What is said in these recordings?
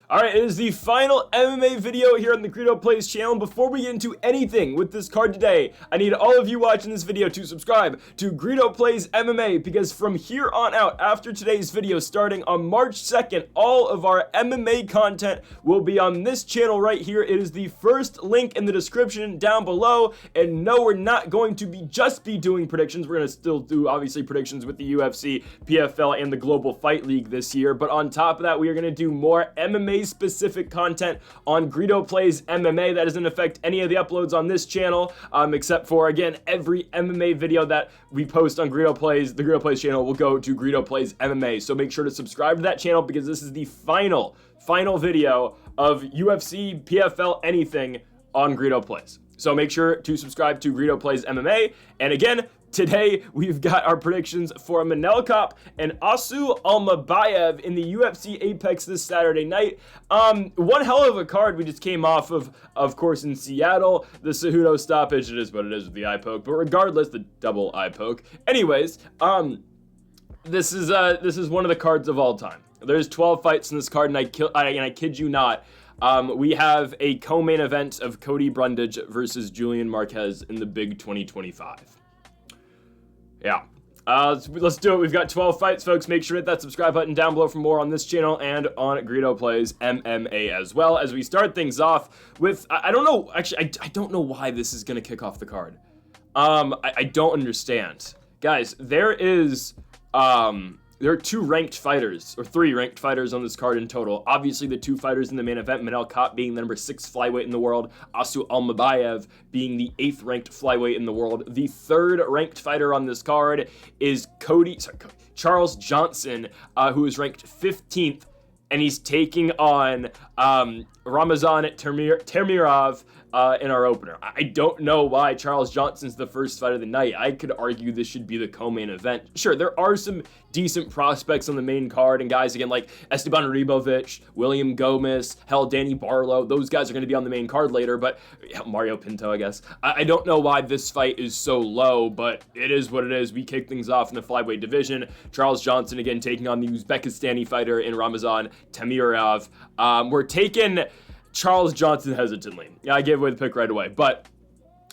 Alright, it is the final MMA video here on the Greedo Plays channel. Before we get into anything with this card today, I need all of you watching this video to subscribe to Greedo Plays MMA, because from here on out, after today's video, starting on March 2nd, all of our MMA content will be on this channel right here. It is the first link in the description down below. And no, we're not going to just be doing predictions. We're going to still do, obviously, predictions with the UFC, PFL, and the Global Fight League this year. But on top of that, we are going to do more MMA specific content on Greedo Plays MMA. That doesn't affect any of the uploads on this channel, except for, again, every MMA video that we post on Greedo Plays, the Greedo Plays channel will go to Greedo Plays MMA. So make sure to subscribe to that channel, because this is the final video of UFC, PFL, anything on Greedo Plays. So make sure to subscribe to Greedo Plays MMA. And again, today we've got our predictions for Manel Kape and Almabayev in the UFC Apex this Saturday night. One hell of a card we just came off of course, in Seattle. The Cejudo stoppage, it is what it is with the eye poke, but regardless, the double eye poke. Anyways, this is one of the cards of all time. There's 12 fights in this card, and I kid you not. We have a co-main event of Cody Brundage versus Julian Marquez in the big 2025. Yeah. Let's do it. We've got 12 fights, folks. Make sure to hit that subscribe button down below for more on this channel and on Greedo Plays MMA as well. As we start things off with, I don't know, actually, I don't know why this is going to kick off the card. I don't understand. Guys, there are two ranked fighters, or three ranked fighters on this card in total. Obviously, the two fighters in the main event, Manel Kape being the number 6 flyweight in the world, Almabayev being the 8th ranked flyweight in the world. The third ranked fighter on this card is Charles Johnson, who is ranked 15th, and he's taking on Ramos Temirov in our opener. I don't know why Charles Johnson's the first fight of the night. I could argue this should be the co-main event. Sure, there are some decent prospects on the main card, and guys, again, like Esteban Ribovics, William Gomis, hell, Danny Barlow, those guys are going to be on the main card later, but Mario Pinto, I guess. I don't know why this fight is so low, but it is what it is. We kick things off in the flyweight division. Charles Johnson, again, taking on the Uzbekistani fighter in Ramazan Temirov. We're taking Charles Johnson hesitantly. Yeah, I gave away the pick right away, but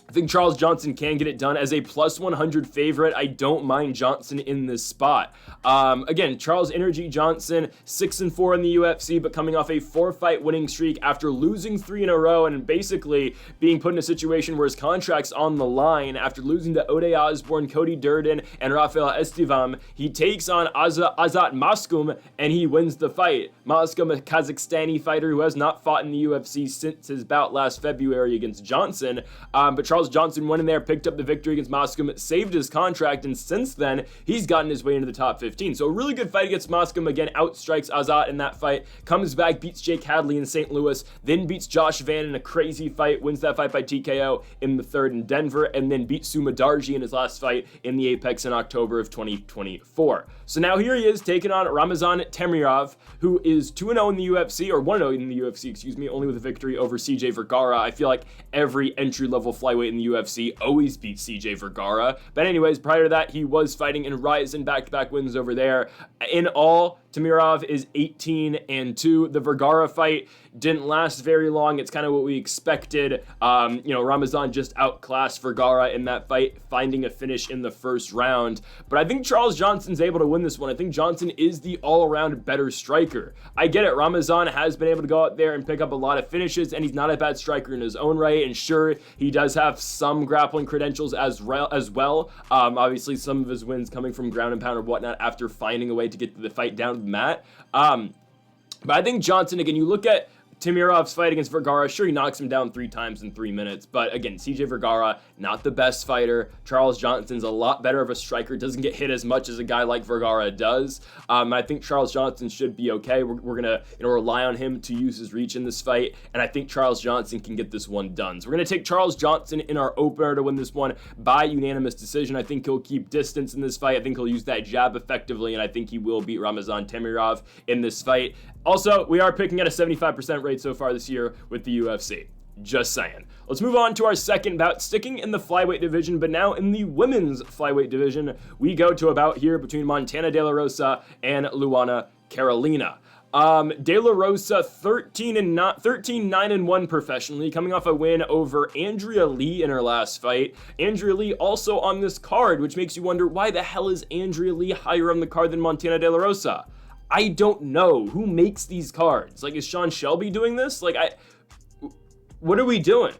I think Charles Johnson can get it done as a plus 100 favorite. I don't mind Johnson in this spot. Again, Charles Energy Johnson, 6-4 in the UFC, but coming off a 4-fight winning streak after losing 3 in a row and basically being put in a situation where his contract's on the line after losing to Ode Osborne, Cody Durden, and Rafael Estivam. He takes on Azat Maskum, and he wins the fight. Maskum, a Kazakhstani fighter who has not fought in the UFC since his bout last February against Johnson, but Charles Johnson went in there, picked up the victory against Maskum, saved his contract, and since then, he's gotten his way into the top 15. So a really good fight against Maskum. Again, outstrikes Azat in that fight, comes back, beats Jake Hadley in St. Louis, then beats Josh Van in a crazy fight, wins that fight by TKO in the third in Denver, and then beats Suma Darji in his last fight in the Apex in October of 2024. So now here he is, taking on Ramazan Temirov, who is 2-0 in the UFC, or 1-0 in the UFC, excuse me, only with a victory over CJ Vergara. I feel like every entry-level flyweight in the UFC always beats CJ Vergara. But anyways, prior to that, he was fighting in Ryzen, back-to-back wins over there. In all, Temirov is 18-2. The Vergara fight didn't last very long. It's kind of what we expected. Ramazan just outclassed Vergara in that fight, finding a finish in the first round. But I think Charles Johnson's able to win this one. I think Johnson is the all-around better striker. I get it. Ramazan has been able to go out there and pick up a lot of finishes, and he's not a bad striker in his own right. And sure, he does have some grappling credentials as well. Obviously, some of his wins coming from ground and pound or whatnot after finding a way to get the fight down to the mat. But I think Johnson, again, you look at Temirov's fight against Vergara, sure, he knocks him down 3 times in 3 minutes, but again, CJ Vergara, not the best fighter. Charles Johnson's a lot better of a striker, doesn't get hit as much as a guy like Vergara does. I think Charles Johnson should be okay. We're gonna rely on him to use his reach in this fight, and I think Charles Johnson can get this one done. So we're gonna take Charles Johnson in our opener to win this one by unanimous decision. I think he'll keep distance in this fight. I think he'll use that jab effectively, and I think he will beat Ramazan Temirov in this fight. Also, we are picking at a 75% rate so far this year with the UFC. Just saying. Let's move on to our second bout, sticking in the flyweight division, but now in the women's flyweight division. We go to a bout here between Montana De La Rosa and Luana Carolina. De La Rosa 13-9-1 professionally, coming off a win over Andrea Lee in her last fight. Andrea Lee also on this card, which makes you wonder, why the hell is Andrea Lee higher on the card than Montana De La Rosa? I don't know. Who makes these cards? Like, is Sean Shelby doing this? Like, what are we doing?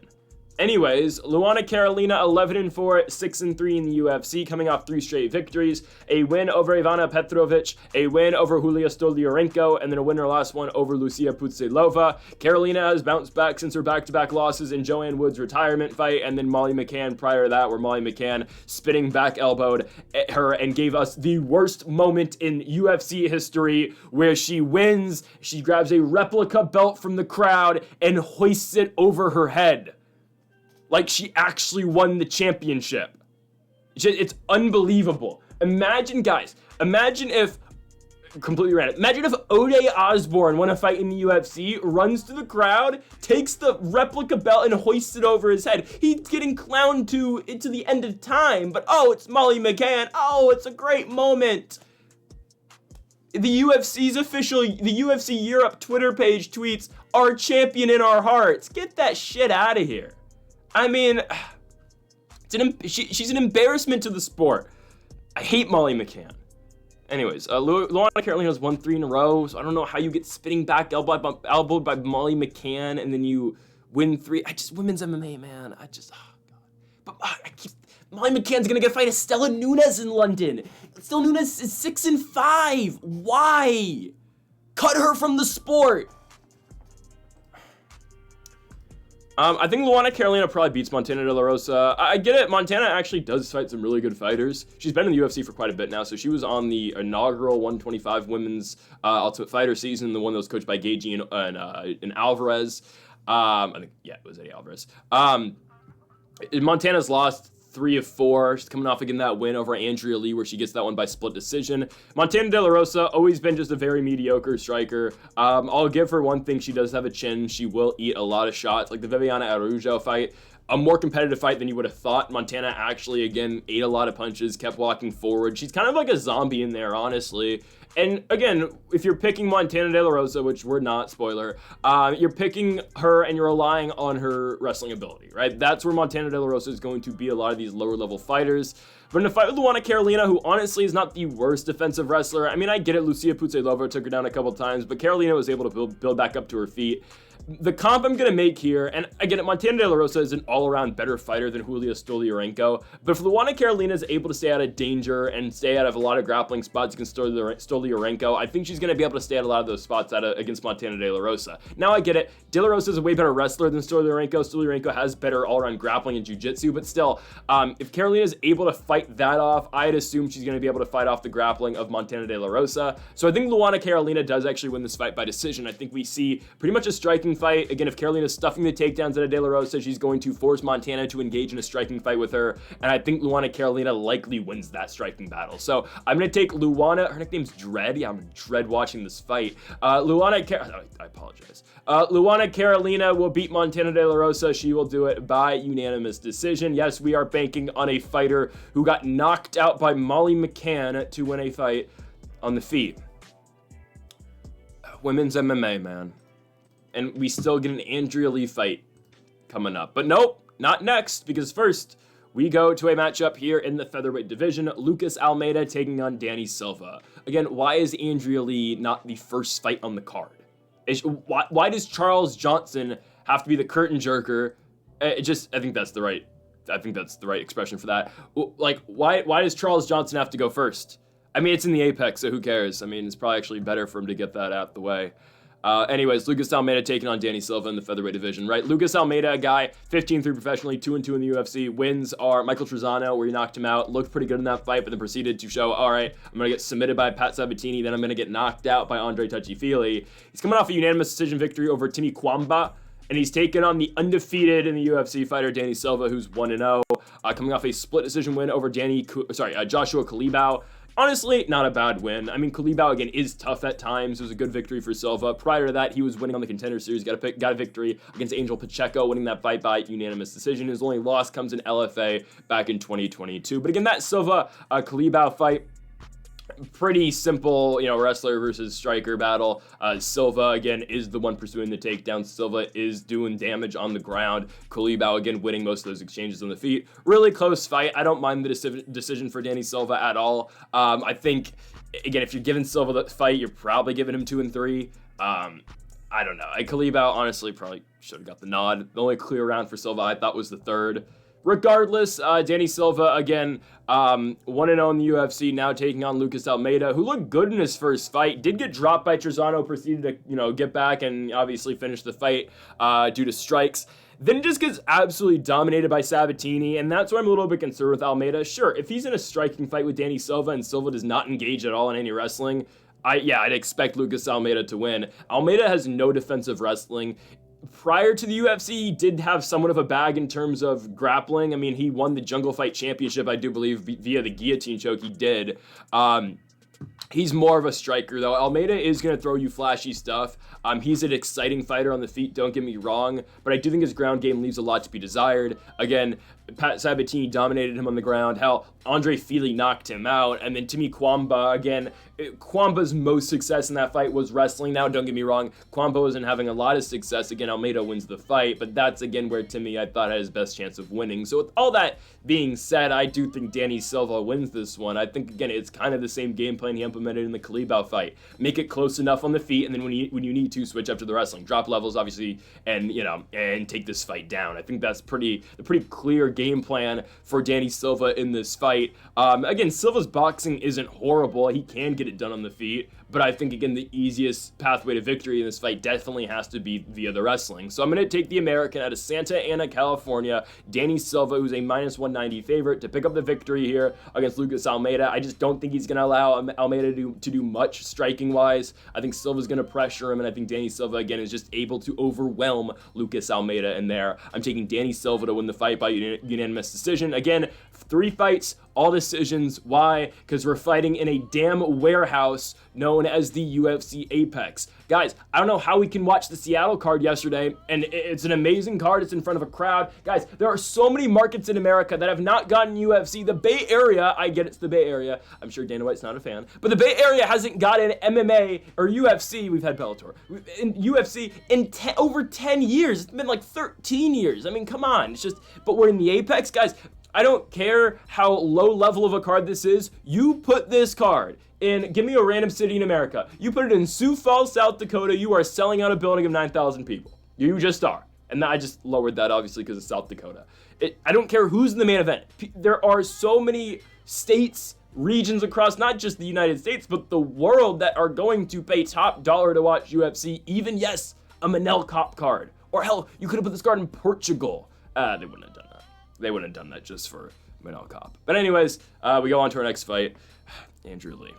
Anyways, Luana Carolina 11-4, 6-3 in the UFC, coming off 3 straight victories, a win over Ivana Petrovic, a win over Julia Stolyarenko, and then a win her last one over Lucia Putselova. Carolina has bounced back since her back-to-back losses in Joanne Wood's retirement fight, and then Molly McCann prior to that, where Molly McCann spinning back elbowed her and gave us the worst moment in UFC history, where she wins, she grabs a replica belt from the crowd and hoists it over her head. Like she actually won the championship. It's unbelievable. Imagine, guys, if, completely random, imagine if Ode Osborne won a fight in the UFC, runs to the crowd, takes the replica belt and hoists it over his head. He's getting clowned to the end of time, but oh, it's Molly McCann. Oh, it's a great moment. The UFC Europe Twitter page tweets, "Our champion in our hearts." Get that shit out of here. I mean, she's an embarrassment to the sport. I hate Molly McCann. Anyways, Luana Carolina's won 3 in a row, so I don't know how you get spinning back elbowed by Molly McCann and then you win 3. Women's MMA, man. Oh, God. But Molly McCann's gonna get a fight Estela Nunes in London. Estela Nunes is 6-5. Why? Cut her from the sport. I think Luana Carolina probably beats Montana De La Rosa. I get it. Montana actually does fight some really good fighters. She's been in the UFC for quite a bit now, so she was on the inaugural 125 Women's Ultimate Fighter season, the one that was coached by Gaethje and Alvarez. I think, yeah, it was Eddie Alvarez. Montana's lost 3 of 4. She's coming off again that win over Andrea Lee, where she gets that one by split decision. Montana De La Rosa, always been just a very mediocre striker. I'll give her one thing. She does have a chin. She will eat a lot of shots, like the Viviana Araujo fight. A more competitive fight than you would have thought. Montana actually, again, ate a lot of punches, kept walking forward. She's kind of like a zombie in there, honestly. And again, if you're picking Montana De La Rosa, which we're not, spoiler, you're picking her and you're relying on her wrestling ability, right? That's where Montana De La Rosa is going to beat a lot of these lower level fighters. But in a fight with Luana Carolina, who honestly is not the worst defensive wrestler, I mean, I get it, Lucia Putselova took her down a couple times, but Carolina was able to build back up to her feet. The comp I'm going to make here, and again, Montana De La Rosa is an all-around better fighter than Julia Stolyarenko, but if Luana Carolina is able to stay out of danger and stay out of a lot of grappling spots against Stolyarenko, I think she's going to be able to stay out a lot of those spots against Montana De La Rosa. Now I get it, De La Rosa is a way better wrestler than Stolyarenko. Stolyarenko has better all-around grappling and jiu-jitsu, but still, if Carolina is able to fight that off, I'd assume she's going to be able to fight off the grappling of Montana De La Rosa. So I think Luana Carolina does actually win this fight by decision. I think we see pretty much a striking fight. Again, if Carolina's stuffing the takedowns out of De La Rosa, she's going to force Montana to engage in a striking fight with her, and I think Luana Carolina likely wins that striking battle. So I'm going to take Luana, her nickname's Dread, yeah, I'm dread watching this fight. I apologize. Luana Carolina will beat Montana De La Rosa. She will do it by unanimous decision. Yes, we are banking on a fighter who got knocked out by Molly McCann to win a fight on the feet. Women's MMA, man. And we still get an Andrea Lee fight coming up. But nope, not next, because first, we go to a matchup here in the featherweight division. Lucas Almeida taking on Danny Silva. Again, why is Andrea Lee not the first fight on the card? Why does Charles Johnson have to be the curtain jerker? I think that's the right expression for that. Like, why does Charles Johnson have to go first? I mean, it's in the Apex, so who cares? I mean, it's probably actually better for him to get that out the way. Anyways, Lucas Almeida taking on Danny Silva in the featherweight division, right? Lucas Almeida, a guy, 15-3 professionally, 2-2 in the UFC. Wins are Michael Trezano, where he knocked him out, looked pretty good in that fight, but then proceeded to show, all right, I'm going to get submitted by Pat Sabatini, then I'm going to get knocked out by Andre Touchy-Fili. He's coming off a unanimous decision victory over Tini Kwamba, and he's taken on the undefeated in the UFC fighter Danny Silva, who's 1-0, coming off a split decision win over Joshua Kalibau. Honestly, not a bad win. I mean, Kalibau, again, is tough at times. It was a good victory for Silva. Prior to that, he was winning on the Contender Series. Got a victory against Angel Pacheco, winning that fight by unanimous decision. His only loss comes in LFA back in 2022. But again, that Silva-Kalibau fight, Pretty simple, wrestler versus striker battle. Silva, again, is the one pursuing the takedown. Silva is doing damage on the ground. Kulibao, again, winning most of those exchanges on the feet. Really close fight. I don't mind the decision for Danny Silva at all. I think, again, if you're giving Silva the fight, you're probably giving him 2 and 3. I don't know. Kulibao, honestly, probably should have got the nod. The only clear round for Silva, I thought, was the third. Regardless, Danny Silva, again, 1-0 in the UFC, now taking on Lucas Almeida, who looked good in his first fight, did get dropped by Trezano, proceeded to, get back and obviously finish the fight due to strikes. Then just gets absolutely dominated by Sabatini, and that's why I'm a little bit concerned with Almeida. Sure, if he's in a striking fight with Danny Silva and Silva does not engage at all in any wrestling, I'd expect Lucas Almeida to win. Almeida has no defensive wrestling. Prior to the UFC, he did have somewhat of a bag in terms of grappling. I mean, he won the Jungle Fight Championship, I do believe, via the guillotine choke he did. He's more of a striker, though. Almeida is going to throw you flashy stuff. He's an exciting fighter on the feet, don't get me wrong, but I do think his ground game leaves a lot to be desired. Again, Pat Sabatini dominated him on the ground. Hell, Andre Fili knocked him out, and then Timmy Kwamba, again, Kwamba's most success in that fight was wrestling. Now, don't get me wrong, Kwamba wasn't having a lot of success. Again, Almeida wins the fight, but that's, again, where Timmy, I thought, had his best chance of winning. So with all that being said, I do think Danny Silva wins this one. I think, again, it's kind of the same game plan he implemented in the Kulibao fight. Make it close enough on the feet, and then when you need to, switch up to the wrestling. Drop levels, obviously, and, and take this fight down. I think that's the pretty clear game plan for Danny Silva in this fight. Again, Silva's boxing isn't horrible. He can get it done on the feet, but I think, again, the easiest pathway to victory in this fight definitely has to be via the wrestling. So I'm going to take the American out of Santa Ana, California, Danny Silva, who's a -190 favorite, to pick up the victory here against Lucas Almeida. I just don't think he's going to allow Almeida to do much striking-wise. I think Silva's going to pressure him, and I think Danny Silva, again, is just able to overwhelm Lucas Almeida in there. I'm taking Danny Silva to win the fight by unanimous decision. Again, 3 fights, all decisions. Why? Because we're fighting in a damn warehouse known as the UFC Apex. Guys, I don't know how we can watch the Seattle card yesterday, and it's an amazing card. It's in front of a crowd. Guys, there are so many markets in America that have not gotten UFC. The Bay Area, I get it's the Bay Area. I'm sure Dana White's not a fan, but the Bay Area hasn't gotten MMA or UFC. We've had Bellator. In UFC in over 10 years. It's been like 13 years. I mean, come on. It's just, but we're in the Apex, guys. I don't care how low level of a card this is. You put this card in, give me a random city in America. You put it in Sioux Falls, South Dakota, you are selling out a building of 9,000 people. You just are. And I just lowered that, obviously, because it's South Dakota. I don't care who's in the main event. There are so many states, regions across not just the United States, but the world that are going to pay top dollar to watch UFC. Even, yes, a Manel Kape card. Or hell, you could have put this card in Portugal. They wouldn't have done that. They wouldn't have done that just for Manel Kape. But anyways, we go on to our next fight. Andrea Lee.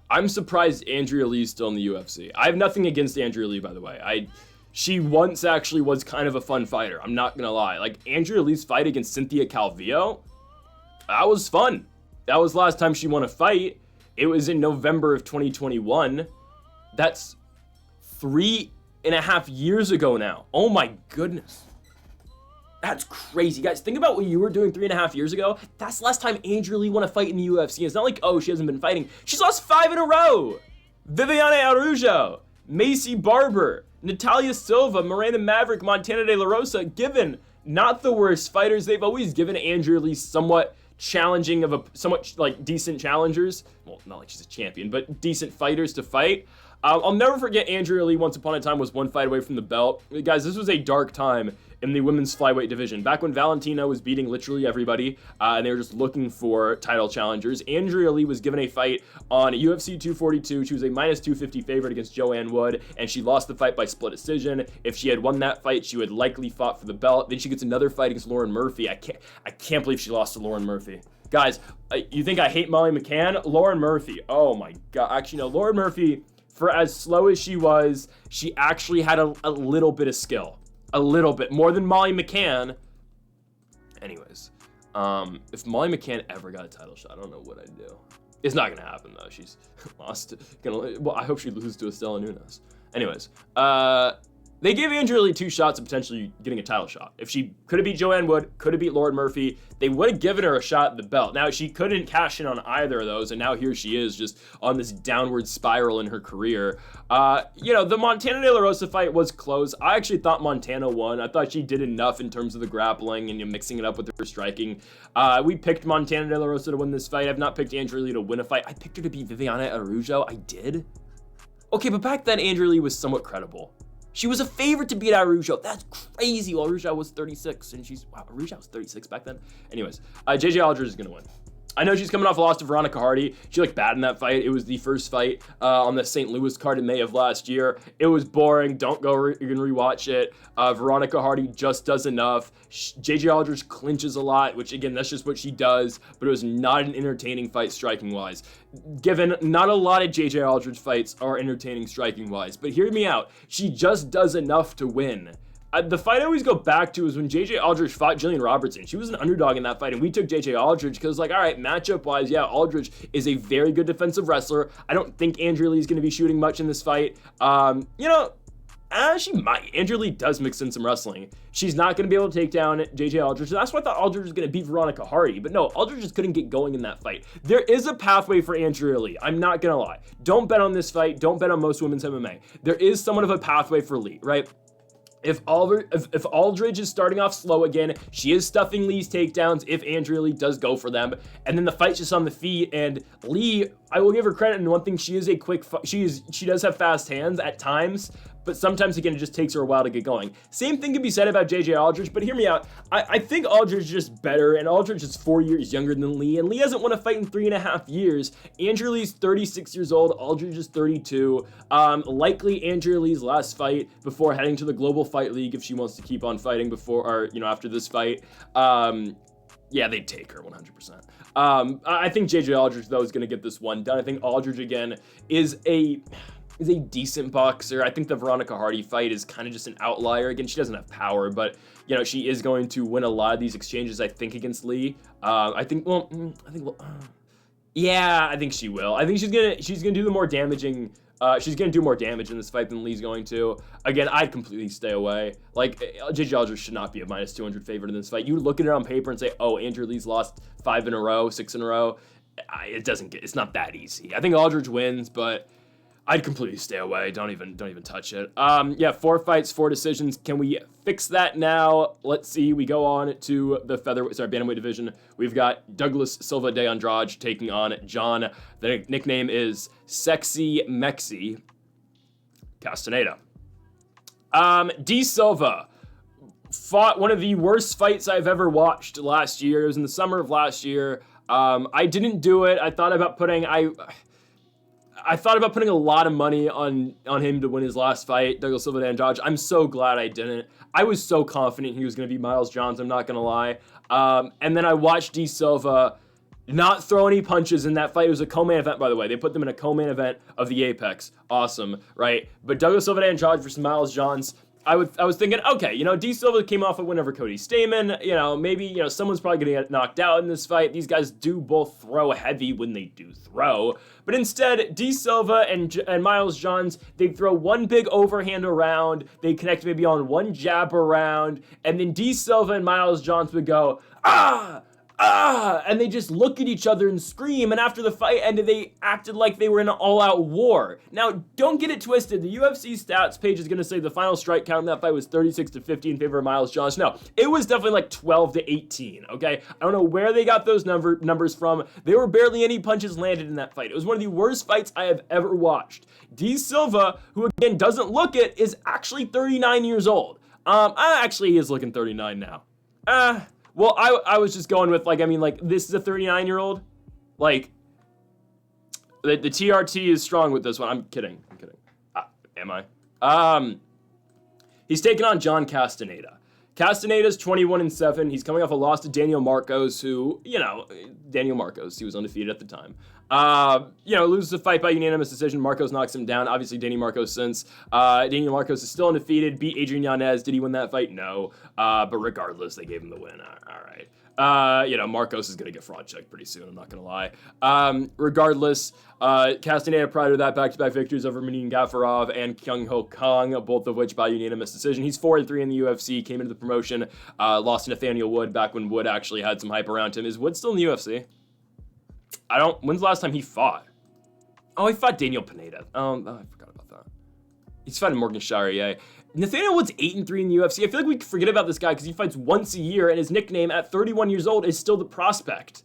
I'm surprised Andrea Lee's still in the UFC. I have nothing against Andrea Lee, by the way. She once actually was kind of a fun fighter. I'm not going to lie. Like, Andrea Lee's fight against Cynthia Calvillo, that was fun. That was the last time she won a fight. It was in November of 2021. That's 3.5 years ago now. Oh my goodness. That's crazy. Guys, think about what you were doing 3.5 years ago. That's the last time Andrea Lee won a fight in the UFC. It's not like, oh, she hasn't been fighting. She's lost 5 in a row. Viviane Araújo, Macy Barber, Natalia Silva, Miranda Maverick, Montana De La Rosa, given not the worst fighters. They've always given Andrea Lee somewhat decent challengers. Well, not like she's a champion, but decent fighters to fight. I'll never forget Andrea Lee once upon a time was 1 fight away from the belt. Guys, this was a dark time in the women's flyweight division. Back when Valentina was beating literally everybody, and they were just looking for title challengers. Andrea Lee was given a fight on UFC 242. She was a -250 favorite against Joanne Wood, and she lost the fight by split decision. If she had won that fight, she would likely fought for the belt. Then she gets another fight against Lauren Murphy. I can't believe she lost to Lauren Murphy. Guys, you think I hate Molly McCann? Lauren Murphy. Oh my God. Actually, no, Lauren Murphy, for as slow as she was, she actually had a little bit of skill. A little bit. More than Molly McCann. Anyways, if Molly McCann ever got a title shot, I don't know what I'd do. It's not going to happen, though. She's lost. Well, I hope she loses to Estela Nunes. Anyways, They gave Andrade 2 shots of potentially getting a title shot. If she could have beat Joanne Wood, could have beat Lauren Murphy, they would have given her a shot at the belt. Now, she couldn't cash in on either of those, and now here she is just on this downward spiral in her career. The Montana De La Rosa fight was close. I actually thought Montana won. I thought she did enough in terms of the grappling and mixing it up with her striking. We picked Montana De La Rosa to win this fight. I've not picked Andrade to win a fight. I picked her to beat Viviana Araújo. I did? Okay, but back then, Andrade was somewhat credible. She was a favorite to beat Araújo. That's crazy. Well, Araújo was 36, and Araújo was 36 back then. Anyways, JJ Aldrich is going to win. I know she's coming off a loss to Veronica Hardy. She looked bad in that fight. It was the first fight on the St. Louis card in May of last year. It was boring. Don't go. You're going to rewatch it. Veronica Hardy just does enough. JJ Aldrich clinches a lot, which, again, that's just what she does. But it was not an entertaining fight striking-wise. Given not a lot of JJ Aldrich fights are entertaining striking-wise. But hear me out. She just does enough to win. The fight I always go back to is when JJ Aldrich fought Jillian Robertson. She was an underdog in that fight, and we took JJ Aldrich because, all right, matchup-wise, yeah, Aldrich is a very good defensive wrestler. I don't think Andrade is going to be shooting much in this fight. She might. Andrade does mix in some wrestling. She's not going to be able to take down JJ Aldrich. So that's why I thought Aldrich was going to beat Veronica Hardy. But no, Aldrich just couldn't get going in that fight. There is a pathway for Andrade. I'm not going to lie. Don't bet on this fight. Don't bet on most women's MMA. There is somewhat of a pathway for Lee, right? If Aldrich is starting off slow again, she is stuffing Lee's takedowns if Andrade does go for them. And then the fight's just on the feet. And Lee, I will give her credit in one thing. She is a she does have fast hands at times, but sometimes, again, it just takes her a while to get going. Same thing can be said about JJ Aldrich, but hear me out. I think Aldrich is just better, and Aldrich is 4 years younger than Lee, and Lee hasn't won a fight in 3.5 years. Andrade's 36 years old, Aldrich is 32. Likely Andrade's last fight before heading to the Global Fight League if she wants to keep on fighting after this fight. Yeah, they'd take her 100%. I think JJ Aldrich, though, is going to get this one done. I think Aldrich, again, is a decent boxer. I think the Veronica Hardy fight is kind of just an outlier. Again, she doesn't have power, but she is going to win a lot of these exchanges, I think, against Lee. I think she will. I think she's gonna do the more damaging. She's gonna do more damage in this fight than Lee's going to. Again, I'd completely stay away. Like, JJ Aldrich should not be a minus 200 favorite in this fight. You look at it on paper and say, oh, Andrew Lee's lost 5 in a row, 6 in a row. It's not that easy. I think Aldrich wins, but I'd completely stay away. Don't even touch it. 4 fights, 4 decisions. Can we fix that now? Let's see. We go on to the bantamweight division. We've got Douglas Silva de Andrade taking on John. The nickname is Sexy Mexi Castaneda. D Silva fought one of the worst fights I've ever watched last year. It was in the summer of last year. I didn't do it. I thought about putting a lot of money on him to win his last fight, Douglas Silva de Andrade. I'm so glad I didn't. I was so confident he was going to be Miles Johns, I'm not going to lie. And then I watched D Silva not throw any punches in that fight. It was a co-main event, by the way. They put them in a co-main event of the Apex. Awesome, right? But Douglas Silva de Andrade versus Miles Johns, I was thinking, okay, D Silva came off a win over Cody Stamann. Maybe, someone's probably going to get knocked out in this fight. These guys do both throw heavy when they do throw. But instead, D Silva and Miles Johns, they throw one big overhand around. They connect maybe on one jab around. And then D Silva and Miles Johns would go, and they just look at each other and scream, and after the fight ended, they acted like they were in an all-out war. Now, don't get it twisted. The UFC stats page is going to say the final strike count in that fight was 36-15 in favor of Miles Johns. No, it was definitely like 12-18, okay? I don't know where they got those numbers from. There were barely any punches landed in that fight. It was one of the worst fights I have ever watched. D Silva, who again doesn't look it, is actually 39 years old. Actually, he is looking 39 now. Well, I was just going with, this is a 39-year-old. Like, the TRT is strong with this one. I'm kidding. Am I? He's taking on John Castaneda. Castaneda's 21-7. He's coming off a loss to Daniel Marcos, who, Daniel Marcos, he was undefeated at the time. Loses the fight by unanimous decision. Marcos knocks him down. Obviously, Danny Marcos since. Daniel Marcos is still undefeated. Beat Adrian Yanez. Did he win that fight? No. But regardless, they gave him the win. All right. Marcos is going to get fraud checked pretty soon. I'm not going to lie. Regardless, Castaneda prior to that back-to-back victories over Manin Gafarov and Kyung Ho Kong, both of which by unanimous decision. He's 4-3 in the UFC, came into the promotion, lost to Nathaniel Wood back when Wood actually had some hype around him. Is Wood still in the UFC? When's the last time he fought? Oh, he fought Daniel Pineda. I forgot about that. He's fighting Morgan Charrier. Nathaniel Wood's 8-3 in the UFC. I feel like we forget about this guy because he fights once a year, and his nickname at 31 years old is still the Prospect.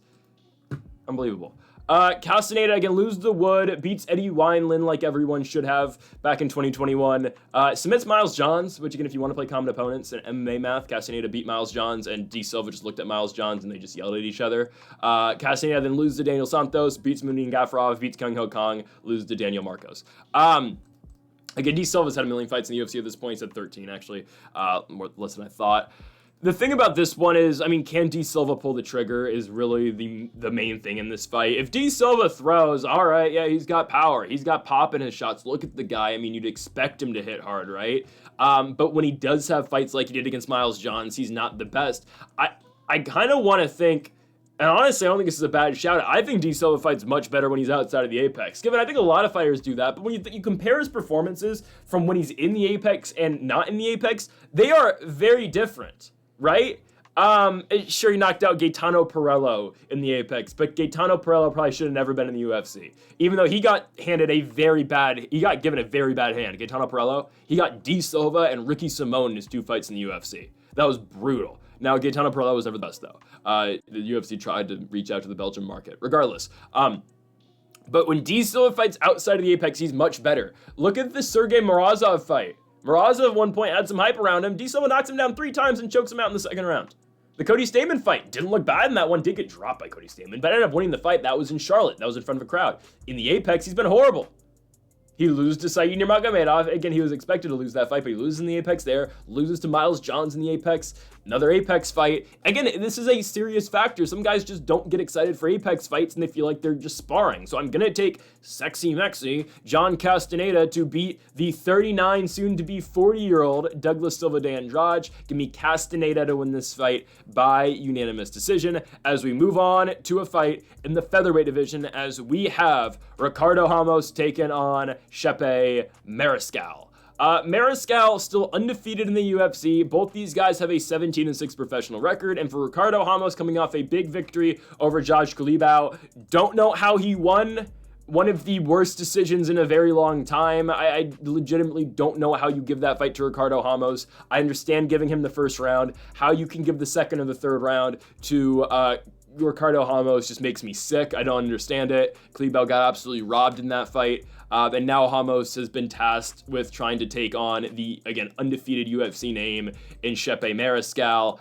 Unbelievable. Castaneda, again, loses the Wood, beats Eddie Wineland like everyone should have back in 2021. Submits Miles Johns, which, again, if you want to play common opponents in MMA math, Castaneda beat Miles Johns, and D. Silva just looked at Miles Johns, and they just yelled at each other. Castaneda then loses to Daniel Santos, beats Munin Gafarov, beats Kyung Ho Kong, loses to Daniel Marcos. Again, D. Silva's had a million fights in the UFC at this point. He's at 13, actually. Less than I thought. The thing about this one is, can D. Silva pull the trigger is really the main thing in this fight. If D. Silva throws, all right, yeah, he's got power. He's got pop in his shots. Look at the guy. You'd expect him to hit hard, right? But when he does have fights like he did against Miles Johns, he's not the best. I kind of want to think, and honestly, I don't think this is a bad shout. I think D. Silva fights much better when he's outside of the Apex. Given I think a lot of fighters do that, but when you compare his performances from when he's in the Apex and not in the Apex, they are very different, right? Sure, he knocked out Gaetano Perello in the Apex, but Gaetano Perello probably should have never been in the UFC. Even though he got given a very bad hand. Gaetano Perello, he got D. Silva and Ricky Simone in his 2 fights in the UFC. That was brutal. Now, Gaetano Perello was never the best, though. The UFC tried to reach out to the Belgian market. Regardless, but when D. Silva fights outside of the Apex, he's much better. Look at the Sergey Morozov fight. Morozov at one point had some hype around him. D. Silva knocks him down 3 times and chokes him out in the second round. The Cody Stamann fight didn't look bad in that one. Did get dropped by Cody Stamann, but ended up winning the fight. That was in Charlotte. That was in front of a crowd. In the Apex, he's been horrible. He loses to Said Nurmagomedov. Again, he was expected to lose that fight, but he loses in the Apex there. Loses to Miles Johns in the Apex. Another Apex fight. Again, this is a serious factor. Some guys just don't get excited for Apex fights, and they feel like they're just sparring. So I'm going to take Sexy Mexy, John Castaneda, to beat the 39, soon-to-be 40-year-old Douglas Silva de Andrade. Give me Castaneda to win this fight by unanimous decision. As we move on to a fight in the featherweight division, as we have Ricardo Ramos taking on Kape Mariscal. Mariscal still undefeated in the UFC. Both these guys have a 17-6 professional record, and for Ricardo Ramos coming off a big victory over Josh Kulibau, don't know how he won one of the worst decisions in a very long time. I legitimately don't know how you give that fight to Ricardo Ramos. I understand giving him the first round. How you can give the second or the third round to Ricardo Ramos just makes me sick. I don't understand it. Kulibau got absolutely robbed in that fight. And now Ramos has been tasked with trying to take on the, again, undefeated UFC name in Kape Mariscal.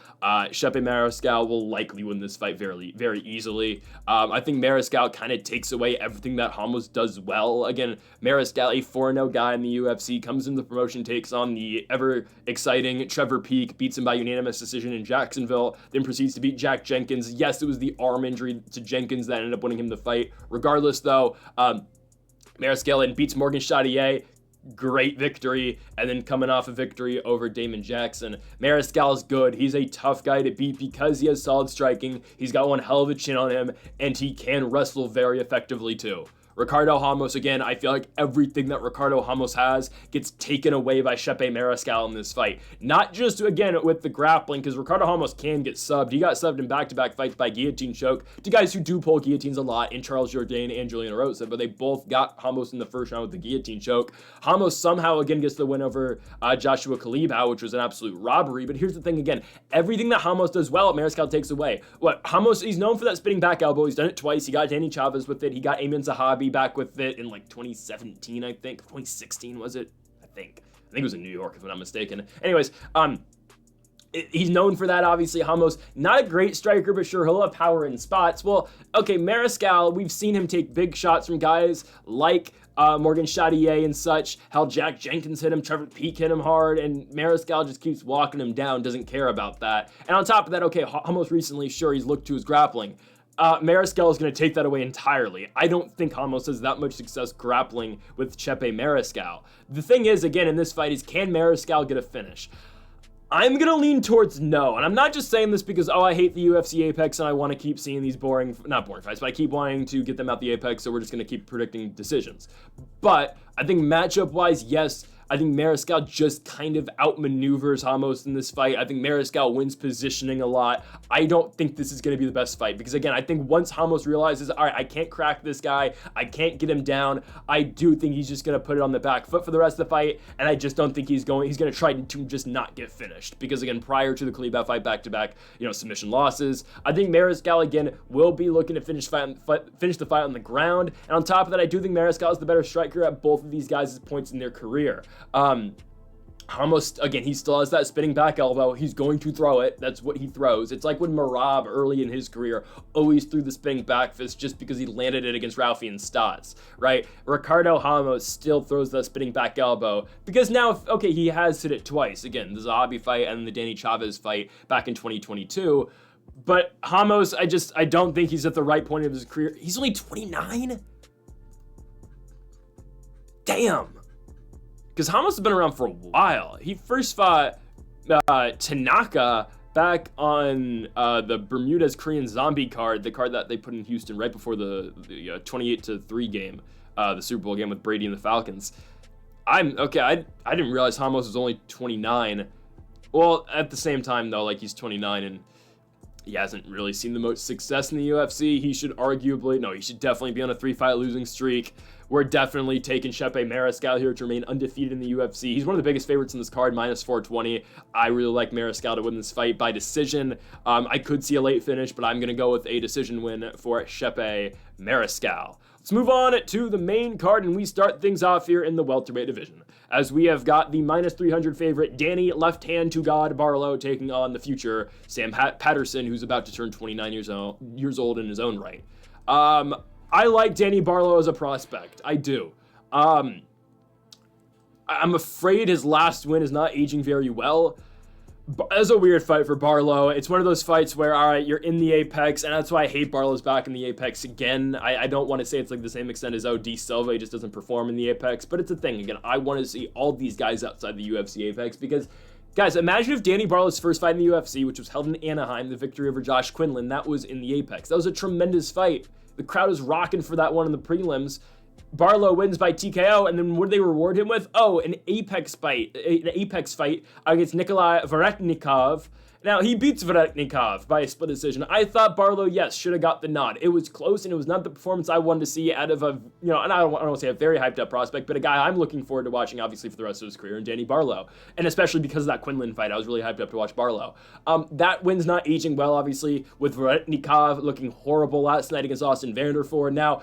Kape Mariscal will likely win this fight very, very easily. I think Mariscal kind of takes away everything that Ramos does well. Again, Mariscal, a 4-0 guy in the UFC, comes into the promotion, takes on the ever-exciting Trevor Peek, beats him by unanimous decision in Jacksonville, then proceeds to beat Jack Jenkins. Yes, it was the arm injury to Jenkins that ended up winning him the fight. Regardless, though, Mariscal and beats Morgan Charrier. Great victory, and then coming off a victory over Damon Jackson. Mariscal's good. He's a tough guy to beat because he has solid striking. He's got one hell of a chin on him, and he can wrestle very effectively too. Ricardo Ramos, again, I feel like everything that Ricardo Ramos has gets taken away by Kape Mariscal in this fight. Not just, again, with the grappling, because Ricardo Ramos can get subbed. He got subbed in back-to-back fights by guillotine choke to guys who do pull guillotines a lot in Charles Jourdain and Julian Rosa, but they both got Ramos in the first round with the guillotine choke. Ramos somehow, again, gets the win over Joshua Kulibau, which was an absolute robbery, but here's the thing, again, everything that Ramos does well, Mariscal takes away. Ramos, he's known for that spinning back elbow. He's done it twice. He got Danny Chavez with it. He got Amin Zahabi back with it in like 2017, I think. 2016, was it? I think it was in New York, if I'm not mistaken. Anyways, he's known for that, obviously. Ramos, not a great striker, but sure, he'll have power in spots. Well, okay, Mariscal, we've seen him take big shots from guys like Morgan Charrier and such. How Jack Jenkins hit him, Trevor Peek hit him hard, and Mariscal just keeps walking him down, doesn't care about that. And on top of that, okay, Ramos recently, sure, he's looked to his grappling. Mariscal is going to take that away entirely. I don't think Ramos has that much success grappling with Kape Mariscal. The thing is, again, in this fight is, can Mariscal get a finish? I'm going to lean towards no, and I'm not just saying this because, I hate the UFC Apex and I want to keep seeing these not boring fights, but I keep wanting to get them out the Apex, so we're just going to keep predicting decisions. But I think matchup-wise, yes, I think Mariscal just kind of outmaneuvers Ramos in this fight. I think Mariscal wins positioning a lot. I don't think this is going to be the best fight because, again, I think once Ramos realizes, all right, I can't crack this guy, I can't get him down, I do think he's just going to put it on the back foot for the rest of the fight, and I just don't think he's going to try to just not get finished because, again, prior to the Kleber fight back-to-back, submission losses, I think Mariscal, again, will be looking to finish the fight on the ground, and on top of that, I do think Mariscal is the better striker at both of these guys' points in their career. Ramos, again, he still has that spinning back elbow. He's going to throw it. That's what he throws. It's like when Merab early in his career always threw the spinning back fist just because he landed it against Ralphie and Stotts, right? Ricardo Ramos still throws that spinning back elbow because now, okay, he has hit it twice. Again, the Zahabi fight and the Danny Chavez fight back in 2022. But Ramos, I don't think he's at the right point of his career. He's only 29? Damn. Because Ramos has been around for a while. He first fought Tanaka back on the Bermudez Korean Zombie card, the card that they put in Houston right before the 28-3 game, the Super Bowl game with Brady and the Falcons. I didn't realize Ramos was only 29. Well, at the same time, though, like, he's 29 and he hasn't really seen the most success in the UFC. He should definitely be on a 3-fight losing streak. We're definitely taking Kape Mariscal here to remain undefeated in the UFC. He's one of the biggest favorites in this card, minus 420. I really like Mariscal to win this fight by decision. I could see a late finish, but I'm going to go with a decision win for Kape Mariscal. Let's move on to the main card, and we start things off here in the welterweight division, as we have got the minus 300 favorite Danny Left Hand to God Barlow taking on the future Sam Patterson, who's about to turn 29 years old in his own right. I like Danny Barlow as a prospect. I do. I'm afraid his last win is not aging very well. It's a weird fight for Barlow. It's one of those fights where, all right, you're in the Apex, and that's why I hate Barlow's back in the Apex again. I don't want to say it's like the same extent as OD Silva. He just doesn't perform in the Apex, but it's a thing. Again, I want to see all these guys outside the UFC Apex because, guys, imagine if Danny Barlow's first fight in the UFC, which was held in Anaheim, the victory over Josh Quinlan, that was in the Apex. That was a tremendous fight. The crowd is rocking for that one in the prelims. Barlow wins by TKO, and then what do they reward him with? Oh, an Apex fight against Nikolai Veretnikov. Now, he beats Veretnikov by a split decision. I thought Barlow, yes, should have got the nod. It was close, and it was not the performance I wanted to see out of and I don't want to say a very hyped up prospect, but a guy I'm looking forward to watching, obviously, for the rest of his career, and Danny Barlow. And especially because of that Quinlan fight, I was really hyped up to watch Barlow. That win's not aging well, obviously, with Veretnikov looking horrible last night against Austin Vanderford. Now,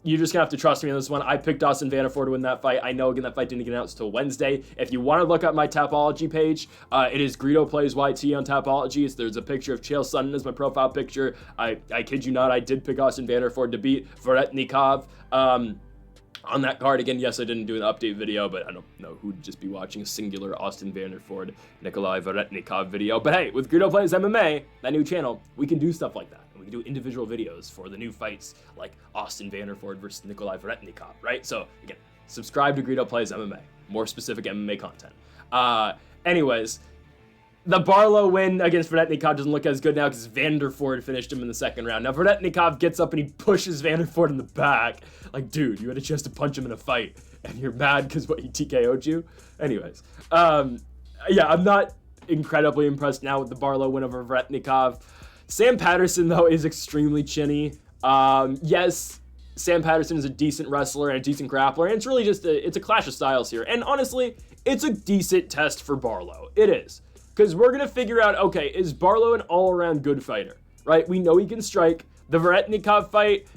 you're just going to have to trust me on this one. I picked Austin Vanderford to win that fight. I know, again, that fight didn't get announced until Wednesday. If you want to look up my Tapology page, it is Greedo Plays YT on Tapology. There's a picture of Chael Sonnen as my profile picture. I kid you not, I did pick Austin Vanderford to beat Veretnikov. On that card, again, yes, I didn't do an update video, but I don't know who'd just be watching a singular Austin Vanderford, Nikolai Veretnikov video. But hey, with Greedo Plays MMA, that new channel, we can do stuff like that. We can do individual videos for the new fights, like Austin Vanderford versus Nikolai Veretnikov, right? So, again, subscribe to Greedo Plays MMA. More specific MMA content. Anyways, the Barlow win against Veretnikov doesn't look as good now because Vanderford finished him in the second round. Now, Veretnikov gets up and he pushes Vanderford in the back. Like, dude, you had a chance to punch him in a fight, and you're mad because he TKO'd you? Anyways, yeah, I'm not incredibly impressed now with the Barlow win over Veretnikov. Sam Patterson, though, is extremely chinny. Yes, Sam Patterson is a decent wrestler and a decent grappler, and it's really just it's a clash of styles here. And honestly, it's a decent test for Barlow. It is. Because we're going to figure out, okay, is Barlow an all-around good fighter, right? We know he can strike. The Veretnikov fight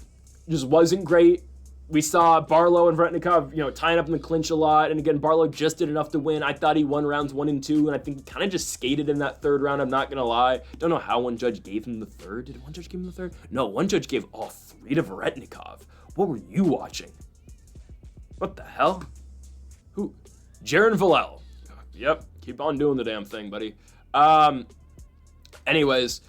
just wasn't great. We saw Barlow and Veretnikov, tying up in the clinch a lot. And again, Barlow just did enough to win. I thought he won rounds 1 and 2, and I think he kind of just skated in that third round. I'm not going to lie. Don't know how one judge gave him the third. Did one judge give him the third? No, one judge gave all 3 to Veretnikov. What were you watching? What the hell? Who? Jaron Villel. Yep. Keep on doing the damn thing, buddy. Anyways,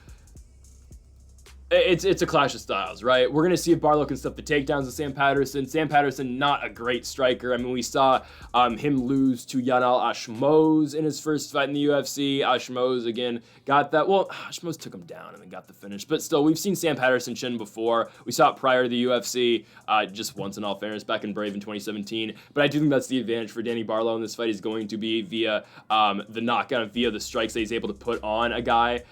It's a clash of styles, right? We're going to see if Barlow can stuff the takedowns of Sam Patterson. Sam Patterson, not a great striker. I mean, we saw him lose to Yanal Ashmoz in his first fight in the UFC. Ashmoz, again, got that. Well, Ashmoz took him down and then got the finish. But still, we've seen Sam Patterson chin before. We saw it prior to the UFC, just once in all fairness, back in Brave in 2017. But I do think that's the advantage for Danny Barlow in this fight is going to be via the knockout, via the strikes that he's able to put on a guy.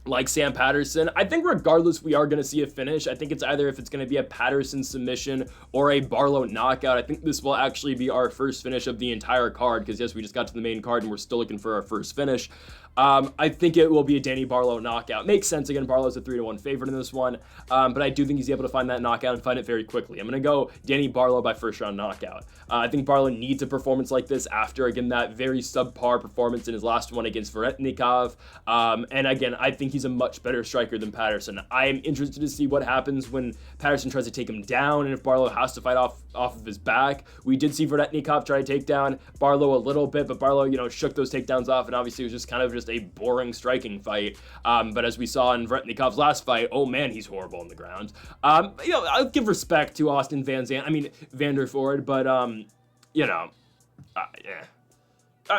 Like Sam Patterson. I think regardless, we are going to see a finish. I think it's either if it's going to be a Patterson submission or a Barlow knockout. I think this will actually be our first finish of the entire card because, yes, we just got to the main card and we're still looking for our first finish. I think it will be a Danny Barlow knockout. Makes sense. Again, Barlow's a 3-1 favorite in this one, but I do think he's able to find that knockout and find it very quickly. I'm going to go Danny Barlow by first round knockout. I think Barlow needs a performance like this after, again, that very subpar performance in his last one against Varetnikov. And again, I think he's a much better striker than Patterson. I am interested to see what happens when Patterson tries to take him down and if Barlow has to fight off of his back. We did see Varetnikov try to take down Barlow a little bit, but Barlow, shook those takedowns off, and obviously it was just kind of just a boring striking fight. But as we saw in Varetnikov's last fight, oh man, he's horrible on the ground. I'll give respect to Austin Vanderford, but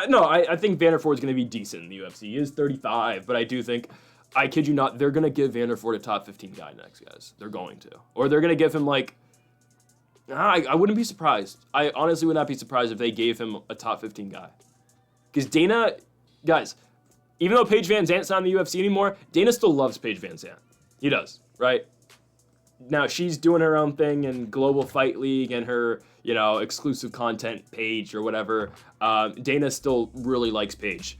no, I think Vanderford's going to be decent in the UFC. He is 35, but I do think, I kid you not, they're going to give Vanderford a top 15 guy next, guys. They're going to. Or they're going to give him I wouldn't be surprised. I honestly would not be surprised if they gave him a top 15 guy. Because Dana, guys, even though Paige Van Zant's not in the UFC anymore, Dana still loves Paige Van Zant. He does, right? Now, she's doing her own thing in Global Fight League and her, exclusive content page or whatever. Dana still really likes Paige.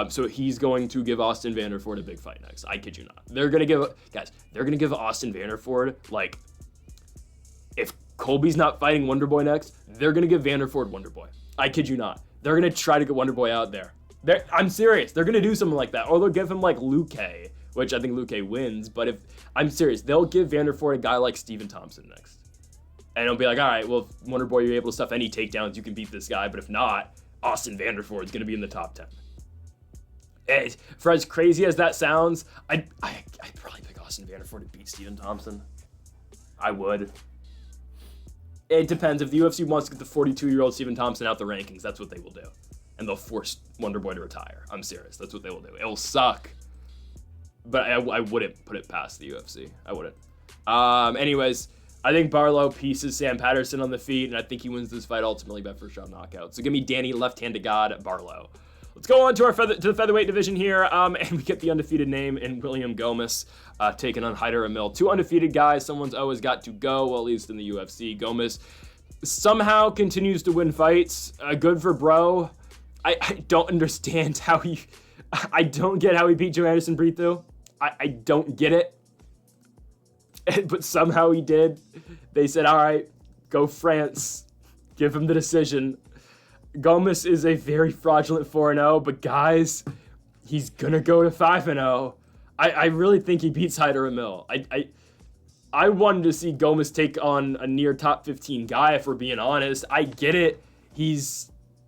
So he's going to give Austin Vanderford a big fight next. I kid you not. They're going to give Austin Vanderford, if Colby's not fighting Wonderboy next, they're going to give Vanderford Wonderboy. I kid you not. They're going to try to get Wonderboy out there. I'm serious. They're going to do something like that. Or they'll give him Luque, which I think Luque wins. But I'm serious, they'll give Vanderford a guy like Stephen Thompson next. And it'll be all right, well, if Wonderboy, you're able to stuff any takedowns, you can beat this guy. But if not, Austin Vanderford's going to be in the top 10. For as crazy as that sounds, I'd probably pick Austin Vanderford to beat Stephen Thompson. I would. It depends. If the UFC wants to get the 42-year-old Stephen Thompson out the rankings, that's what they will do. And they'll force Wonderboy to retire. I'm serious. That's what they will do. It will suck. But I wouldn't put it past the UFC. I wouldn't. Anyways, I think Barlow pieces Sam Patterson on the feet, and I think he wins this fight ultimately by first round knockout. So give me Danny left-handed God Barlow. Let's go on to the featherweight division here, and we get the undefeated name in William Gomis taking on Haider Amil. Two undefeated guys. Someone's always got to go, well, at least in the UFC. Gomis somehow continues to win fights. Good for bro. I don't understand how I don't get how he beat Joe Anderson Brito. I don't get it. But somehow he did. They said, all right, go France. Give him the decision. Gomis is a very fraudulent 4-0, but guys, he's gonna go to 5-0. I really think he beats Haider Amil. I wanted to see Gomis take on a near top 15 guy, if we're being honest. I get it.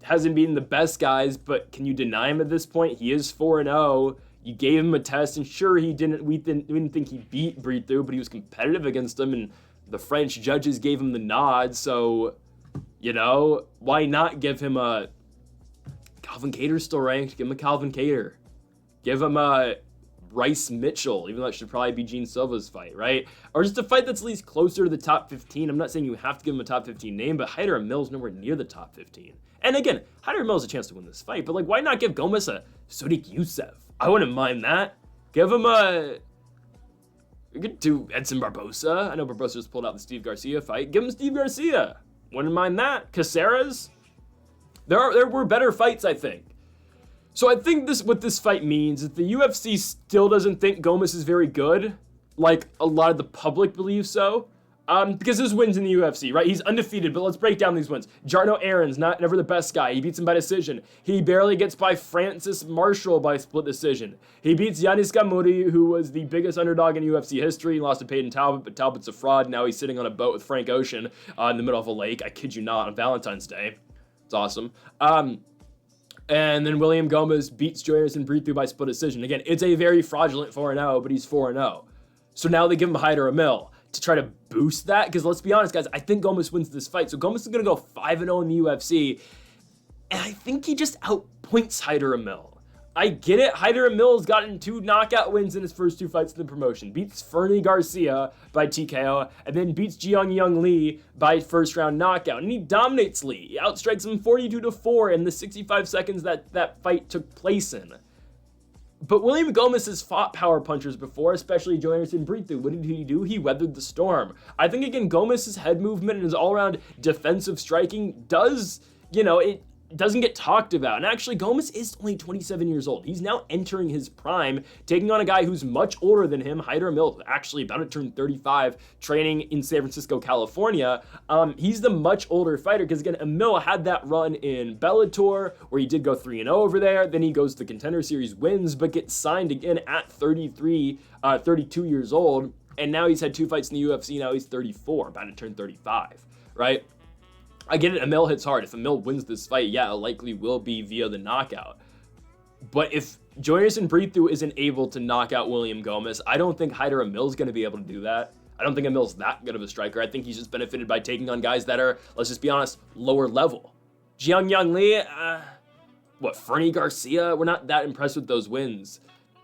Hasn't beaten the best guys, but can you deny him at this point? He is 4-0. You gave him a test, and sure, we didn't think he beat Brito, but he was competitive against him, and the French judges gave him the nod, so, why not give him a... Calvin Kattar's still ranked. Give him a Calvin Kattar. Give him a Bryce Mitchell, even though that should probably be Gene Silva's fight, right? Or just a fight that's at least closer to the top 15. I'm not saying you have to give him a top 15 name, but Haider Amil's nowhere near the top 15. And again, Haider Amil has a chance to win this fight, but why not give Gomis a Sodiq Yusuff? I wouldn't mind that. Give him we could do Edson Barbosa. I know Barbosa just pulled out the Steve Garcia fight. Give him Steve Garcia. Wouldn't mind that. Caceres. There were better fights, I think. So I think what this fight means is the UFC still doesn't think Gomis is very good, like a lot of the public believes so. Because his wins in the UFC, right? He's undefeated, but let's break down these wins. Jarno Aaron's never the best guy. He beats him by decision. He barely gets by Francis Marshall by split decision. He beats Yanis Gamuri, who was the biggest underdog in UFC history. He lost to Peyton Talbot, but Talbot's a fraud. Now he's sitting on a boat with Frank Ocean in the middle of a lake. I kid you not, on Valentine's Day. It's awesome. And then William Gomis beats Joe Anderson Brito by split decision. Again, it's a very fraudulent 4-0, but he's 4-0. So now they give him Hyder Amil to try to boost that. Because let's be honest, guys, I think Gomis wins this fight. So Gomis is going to go 5-0 in the UFC. And I think he just outpoints Hyder Amil. I get it. Hyder Amil's gotten 2 knockout wins in his first 2 fights in the promotion. Beats Fernie Garcia by TKO, and then beats Jiang Lee by first round knockout. And he dominates Lee. He outstrikes him 42-4 in the 65 seconds that fight took place in. But William Gomis has fought power punchers before, especially Joanderson Brito. What did he do? He weathered the storm. I think, again, Gomis's head movement and his all-around defensive striking does, it doesn't get talked about. And actually, Gomis is only 27 years old. He's now entering his prime, taking on a guy who's much older than him, Hyder Amil, actually about to turn 35, training in San Francisco, California. He's the much older fighter because, again, Amil had that run in Bellator where he did go 3-0 over there. Then he goes to the Contender Series, wins, but gets signed again at 32 years old. And now he's had 2 fights in the UFC. Now he's 34, about to turn 35, right? I get it, Amil hits hard. If Amil wins this fight, yeah, it likely will be via the knockout. But if Joanderson Brito isn't able to knock out William Gomis, I don't think Hyder Amil's going to be able to do that. I don't think Amil's that good of a striker. I think he's just benefited by taking on guys that are, let's just be honest, lower level. Jiang Lee, Fernie Garcia, we're not that impressed with those wins.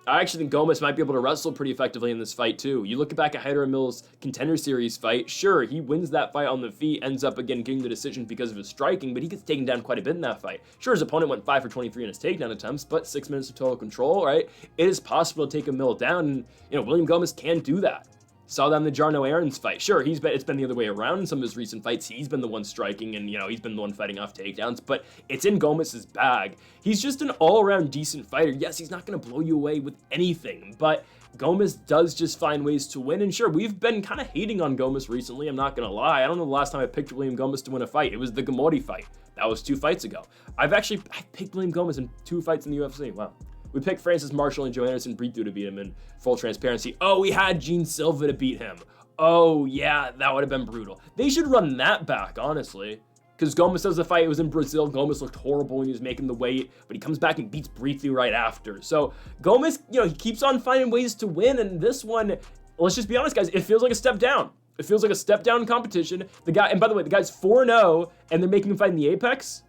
I actually think Gomis might be able to wrestle pretty effectively in this fight, too. You look back at Hyder Amil's Contender Series fight, sure, he wins that fight on the feet, ends up, again, getting the decision because of his striking, but he gets taken down quite a bit in that fight. Sure, his opponent went 5 for 23 in his takedown attempts, but 6 minutes of total control, right? It is possible to take Amil down, and, William Gomis can do that. Saw that in the Jarno Aarons fight. Sure, it's been the other way around in some of his recent fights. He's been the one striking and, he's been the one fighting off takedowns, but it's in Gomis's bag. He's just an all-around decent fighter. Yes, he's not going to blow you away with anything, but Gomis does just find ways to win. And sure, we've been kind of hating on Gomis recently. I'm not going to lie. I don't know the last time I picked William Gomis to win a fight. It was the Gamori fight. That was 2 fights ago. I picked William Gomis in 2 fights in the UFC. Wow. We picked Francis Marshall and Joanderson Brito to beat him in full transparency. Oh, we had Gene Silva to beat him. Oh, yeah, that would have been brutal. They should run that back, honestly. Because Gomis does the fight. It was in Brazil. Gomis looked horrible when he was making the weight, but he comes back and beats Brito right after. So Gomis, he keeps on finding ways to win. And this one, let's just be honest, guys, it feels like a step down. It feels like a step down in competition. And by the way, the guy's 4-0, and they're making him fight in the Apex.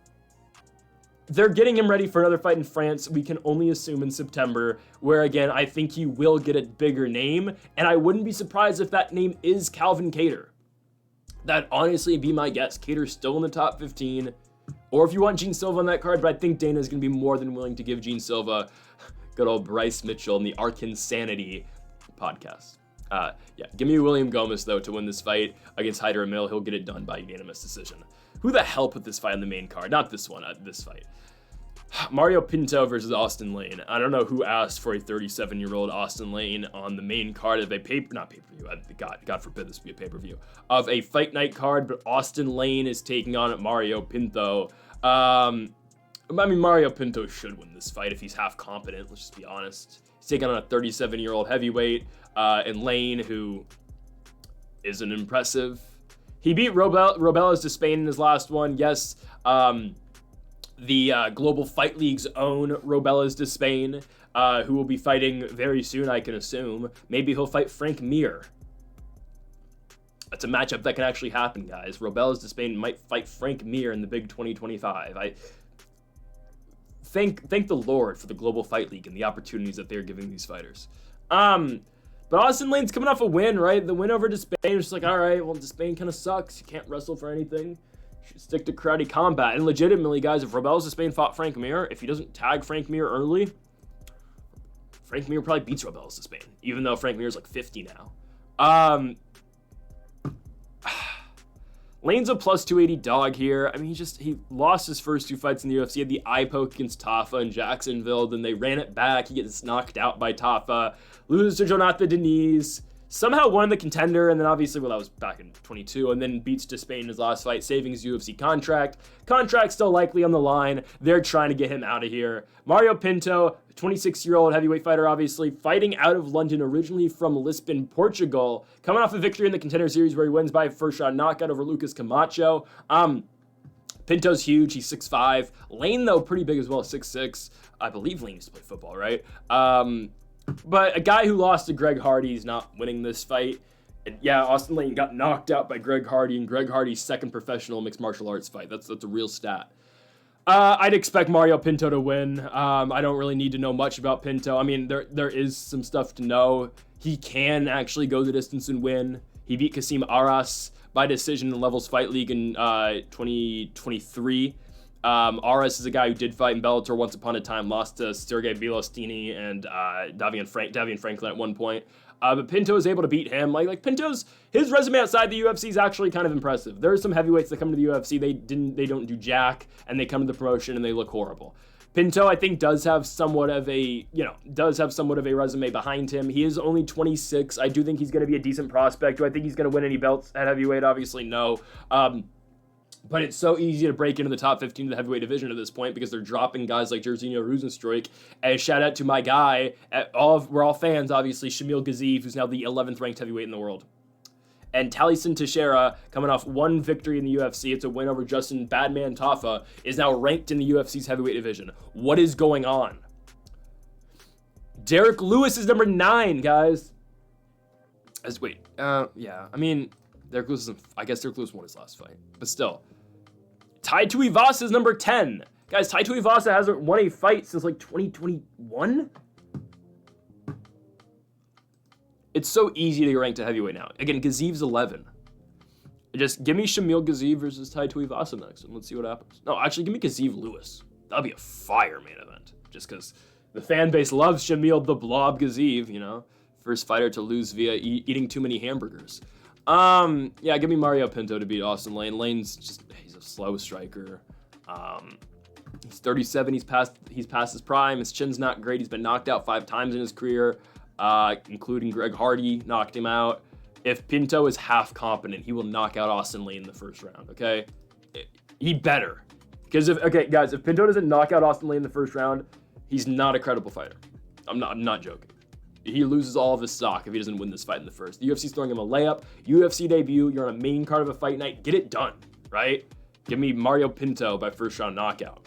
They're getting him ready for another fight in France, we can only assume in September, where, again, I think he will get a bigger name, and I wouldn't be surprised if that name is Calvin Kattar. That'd honestly be my guess. Cater's still in the top 15, or if you want Gene Silva on that card, but I think Dana's going to be more than willing to give Gene Silva good old Bryce Mitchell in the Arkansanity podcast. Yeah, give me William Gomis, though, to win this fight against Hyder Amil. He'll get it done by unanimous decision. Who the hell put this fight on the main card? Not this one, this fight. Mario Pinto versus Austin Lane. I don't know who asked for a 37-year-old Austin Lane on the main card of a not pay-per-view, God forbid this be a pay-per-view, of a fight night card, but Austin Lane is taking on Mario Pinto. Mario Pinto should win this fight if he's half competent, let's just be honest. He's taking on a 37-year-old heavyweight, and Lane, who isn't impressive. He beat Robelas de Spain in his last one. Yes, the Global Fight League's own Robelas de Spain, who will be fighting very soon, I can assume. Maybe he'll fight Frank Mir. That's a matchup that can actually happen, guys. Robelas de Spain might fight Frank Mir in the big 2025. I thank the Lord for the Global Fight League and the opportunities that they're giving these fighters. But Austin Lane's coming off a win, right? The win over Despain was just like, all right, well, Despain kind of sucks. You can't wrestle for anything. You should stick to karate combat. And legitimately, guys, if Robelas Despain fought Frank Mir, if he doesn't tag Frank Mir early, Frank Mir probably beats Robelas Despain, even though Frank Mir's like 50 now. Lane's a plus 280 dog here. I mean, he lost his first 2 fights in the UFC. He had the eye poke against Tafa in Jacksonville. Then they ran it back. He gets knocked out by Tafa. Loses to Jonathan Deniz. Somehow won the Contender. And then obviously, that was back in 22. And then beats Despain in his last fight, saving his UFC contract. Contract still likely on the line. They're trying to get him out of here. Mario Pinto, 26-year-old heavyweight fighter, obviously, fighting out of London, originally from Lisbon, Portugal. Coming off a victory in the Contender Series where he wins by a first-round knockout over Lucas Camacho. Pinto's huge. He's 6'5". Lane, though, pretty big as well, 6'6". I believe Lane used to play football, right? But a guy who lost to Greg Hardy is not winning this fight. And yeah, Austin Lane got knocked out by Greg Hardy, and Greg Hardy's second professional mixed martial arts fight. That's a real stat. I'd expect Mario Pinto to win. I don't really need to know much about Pinto. I mean, there is some stuff to know. He can actually go the distance and win. He beat Kasim Aras by decision in Levels Fight League in 2023. Aras is a guy who did fight in Bellator once upon a time, lost to Sergey Bilostini and Davian Franklin at one point. But Pinto is able to beat him. Like his resume outside the UFC is actually kind of impressive. There are some heavyweights that come to the UFC, they don't do jack, and they come to the promotion and they look horrible. Pinto, I think, does have somewhat of a resume behind him. He is only 26. I do think he's going to be a decent prospect. Do I think he's going to win any belts at heavyweight? Obviously, no. But it's so easy to break into the top 15 of the heavyweight division at this point because they're dropping guys like Jairzinho Rosenstruik. And shout out to my guy, we're all fans, obviously, Shamil Gaziev, who's now the 11th ranked heavyweight in the world. And Taliesin Teixeira, coming off one victory in the UFC, it's a win over Justin Badman Tafa, is now ranked in the UFC's heavyweight division. What is going on? Derek Lewis is number 9, guys. Derek Lewis won his last fight, but still. Tai Tuivasa is number 10. Guys, Tai Tuivasa hasn't won a fight since like 2021? It's so easy to get ranked a heavyweight now. Again, Gaziev's 11. Just give me Shamil Gaziev versus Tai Tuivasa next, and let's see what happens. No, actually, give me Gaziev Lewis. That'll be a fire main event. Just because the fan base loves Shamil the Blob Gaziev, you know? First fighter to lose via eating too many hamburgers. Yeah, give me Mario Pinto to beat Austin Lane. Lane's he's a slow striker. He's 37. He's past his prime. His chin's not great. He's been knocked out 5 times in his career, including Greg Hardy knocked him out. If Pinto is half competent, he will knock out Austin Lane in the first round. Okay, he better. Because if Pinto doesn't knock out Austin Lane in the first round, he's not a credible fighter. I'm not joking. He loses all of his stock if he doesn't win this fight in the first. The UFC's throwing him a layup. UFC debut. You're on a main card of a fight night. Get it done, right? Give me Mario Pinto by first round knockout.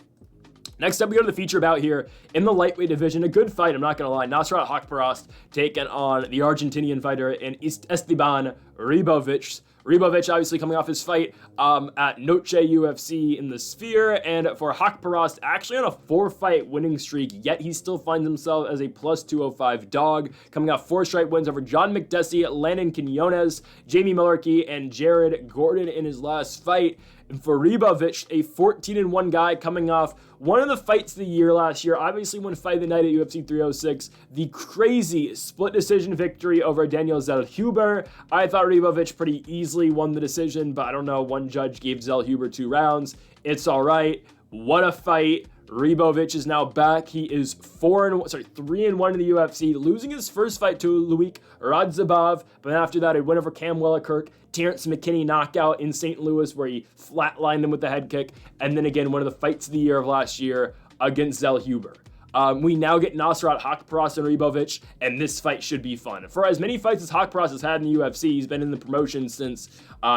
Next up, we go to the feature bout here in the lightweight division. A good fight, I'm not going to lie. Nasrat Haqparast taking on the Argentinian fighter in Esteban Ribovics. Ribovics obviously coming off his fight at Noche UFC in the Sphere, and for Haqparast, actually on a 4-fight winning streak, yet he still finds himself as a plus 205 dog, coming off 4 straight wins over John McDessie, Landon Quinones, Jamie Mullarkey, and Jared Gordon in his last fight. And for Ribovics, a 14-1 guy coming off one of the fights of the year last year, obviously won Fight of the Night at UFC 306, the crazy split decision victory over Daniel Zellhuber. I thought Ribovics pretty easily won the decision, but I don't know, one judge gave Zellhuber 2 rounds. It's all right. What a fight. Ribovics is now back. He is 3-1 in the UFC, losing his first fight to Luik Radzhabov, but after that, a win over Cam Wellikirk, Terrence McKinney knockout in St. Louis where he flatlined him with the head kick, and then again, one of the fights of the year of last year against Zellhuber. We now get Nasrat Haqparast and Ribovics, and this fight should be fun. For as many fights as Haqparast has had in the UFC, he's been in the promotion since,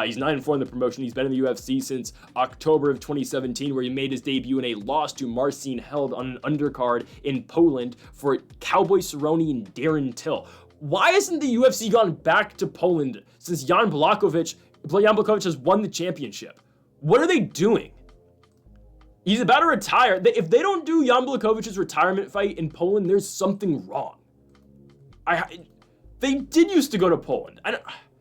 he's 9-4 in the promotion, he's been in the UFC since October of 2017, where he made his debut in a loss to Marcin Held on an undercard in Poland for Cowboy Cerrone and Darren Till. Why hasn't the UFC gone back to Poland since Jan Blachowicz has won the championship? What are they doing? He's about to retire. If they don't do Jan Blachowicz' retirement fight in Poland, there's something wrong. They did used to go to Poland,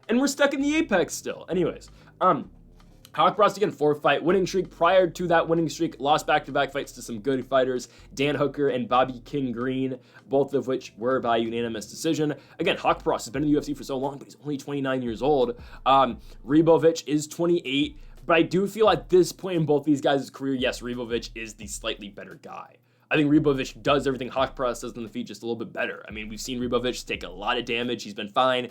and we're stuck in the Apex still. Anyways, Haqparast again, 4-fight winning streak. Prior to that winning streak, lost back-to-back fights to some good fighters, Dan Hooker and Bobby King Green, both of which were by unanimous decision. Again, Haqparast has been in the UFC for so long, but he's only 29 years old. Ribovics is 28. But I do feel at this point in both these guys' career, yes, Ribovics is the slightly better guy. I think Ribovics does everything Haqparast does on the feet just a little bit better. I mean, we've seen Ribovics take a lot of damage. He's been fine.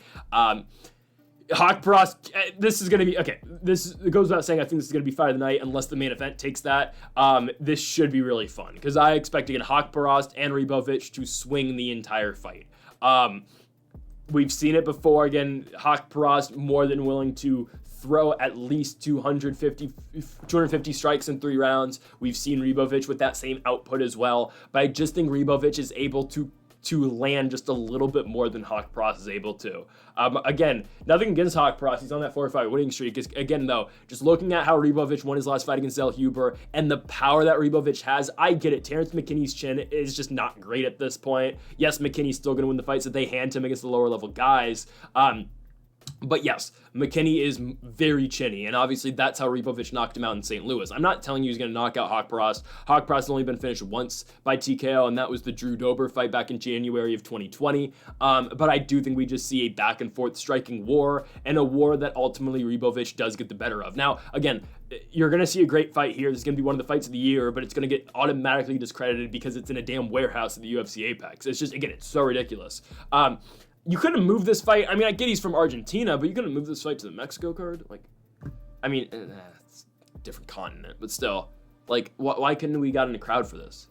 Haqparast, this is going to be, okay, it goes without saying, I think this is going to be fight of the night unless the main event takes that. This should be really fun because I expect, again, Haqparast and Ribovics to swing the entire fight. We've seen it before. Again, Haqparast more than willing to throw at least 250 strikes in 3 rounds. We've seen Ribovics with that same output as well, but I just think Ribovics is able to to land just a little bit more than Haqparast is able to. Again, nothing against Haqparast. He's on that 4-fight winning streak. Again, though, just looking at how Ribovics won his last fight against Del Huber and the power that Ribovics has, I get it. Terrence McKinney's chin is just not great at this point. Yes, McKinney's still going to win the fights that they hand him against the lower level guys. But yes, McKinney is very chinny, and obviously that's how Ribovics knocked him out in St. Louis. I'm not telling you he's going to knock out Haqparast. Haqparast has only been finished once by TKO, and that was the Drew Dober fight back in January of 2020. But I do think we just see a back-and-forth striking war, and a war that ultimately Ribovics does get the better of. Now, again, you're going to see a great fight here. This is going to be one of the fights of the year, but it's going to get automatically discredited because it's in a damn warehouse at the UFC Apex. It's just, again, it's so ridiculous. You couldn't move this fight. I mean, I get he's from Argentina, but you couldn't move this fight to the Mexico card? Like, I mean, it's a different continent, but still. Like, why couldn't we got in a crowd for this?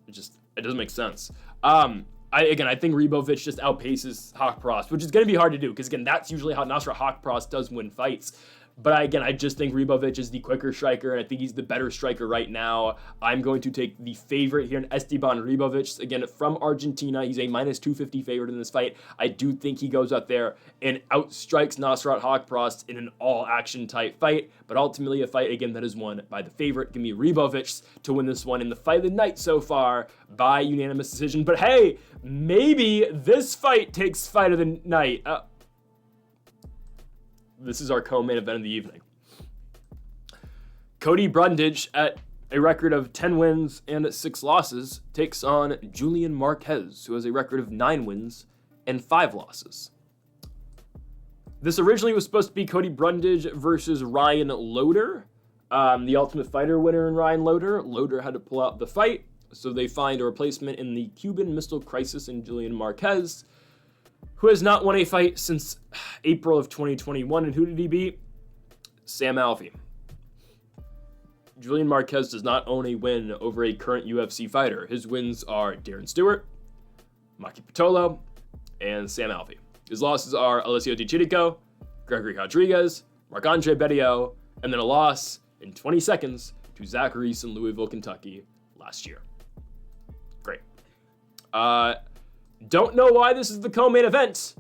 It doesn't make sense. I think Ribovics just outpaces Haqparast, which is going to be hard to do, because, again, that's usually how Nasrat Haqparast does win fights. But again, I just think Ribovics is the quicker striker, and I think he's the better striker right now. I'm going to take the favorite here in Esteban Ribovics. Again, from Argentina, he's a minus 250 favorite in this fight. I do think he goes out there and outstrikes Nasrat Haqparast in an all-action type fight, but ultimately a fight, again, that is won by the favorite. Give me Ribovics to win this one in the fight of the night so far by unanimous decision. But hey, maybe this fight takes fight of the night. This is our co-main event of the evening. Cody Brundage, at a record of 10 wins and 6 losses, takes on Julian Marquez, who has a record of 9 wins and 5 losses. This originally was supposed to be Cody Brundage versus Ryan Loader, the Ultimate Fighter winner in Ryan Loader. Loader had to pull out the fight, so they find a replacement in the Cuban Missile Crisis in Julian Marquez, who has not won a fight since April of 2021. And who did he beat? Sam Alvey. Julian Marquez does not own a win over a current UFC fighter. His wins are Darren Stewart, Maki Pitolo, and Sam Alvey. His losses are Alessio Di Chirico, Gregory Rodriguez, Marc-Andre Betio, and then a loss in 20 seconds to Zach Reese in Louisville, Kentucky last year. Great. Don't know why this is the co-main event.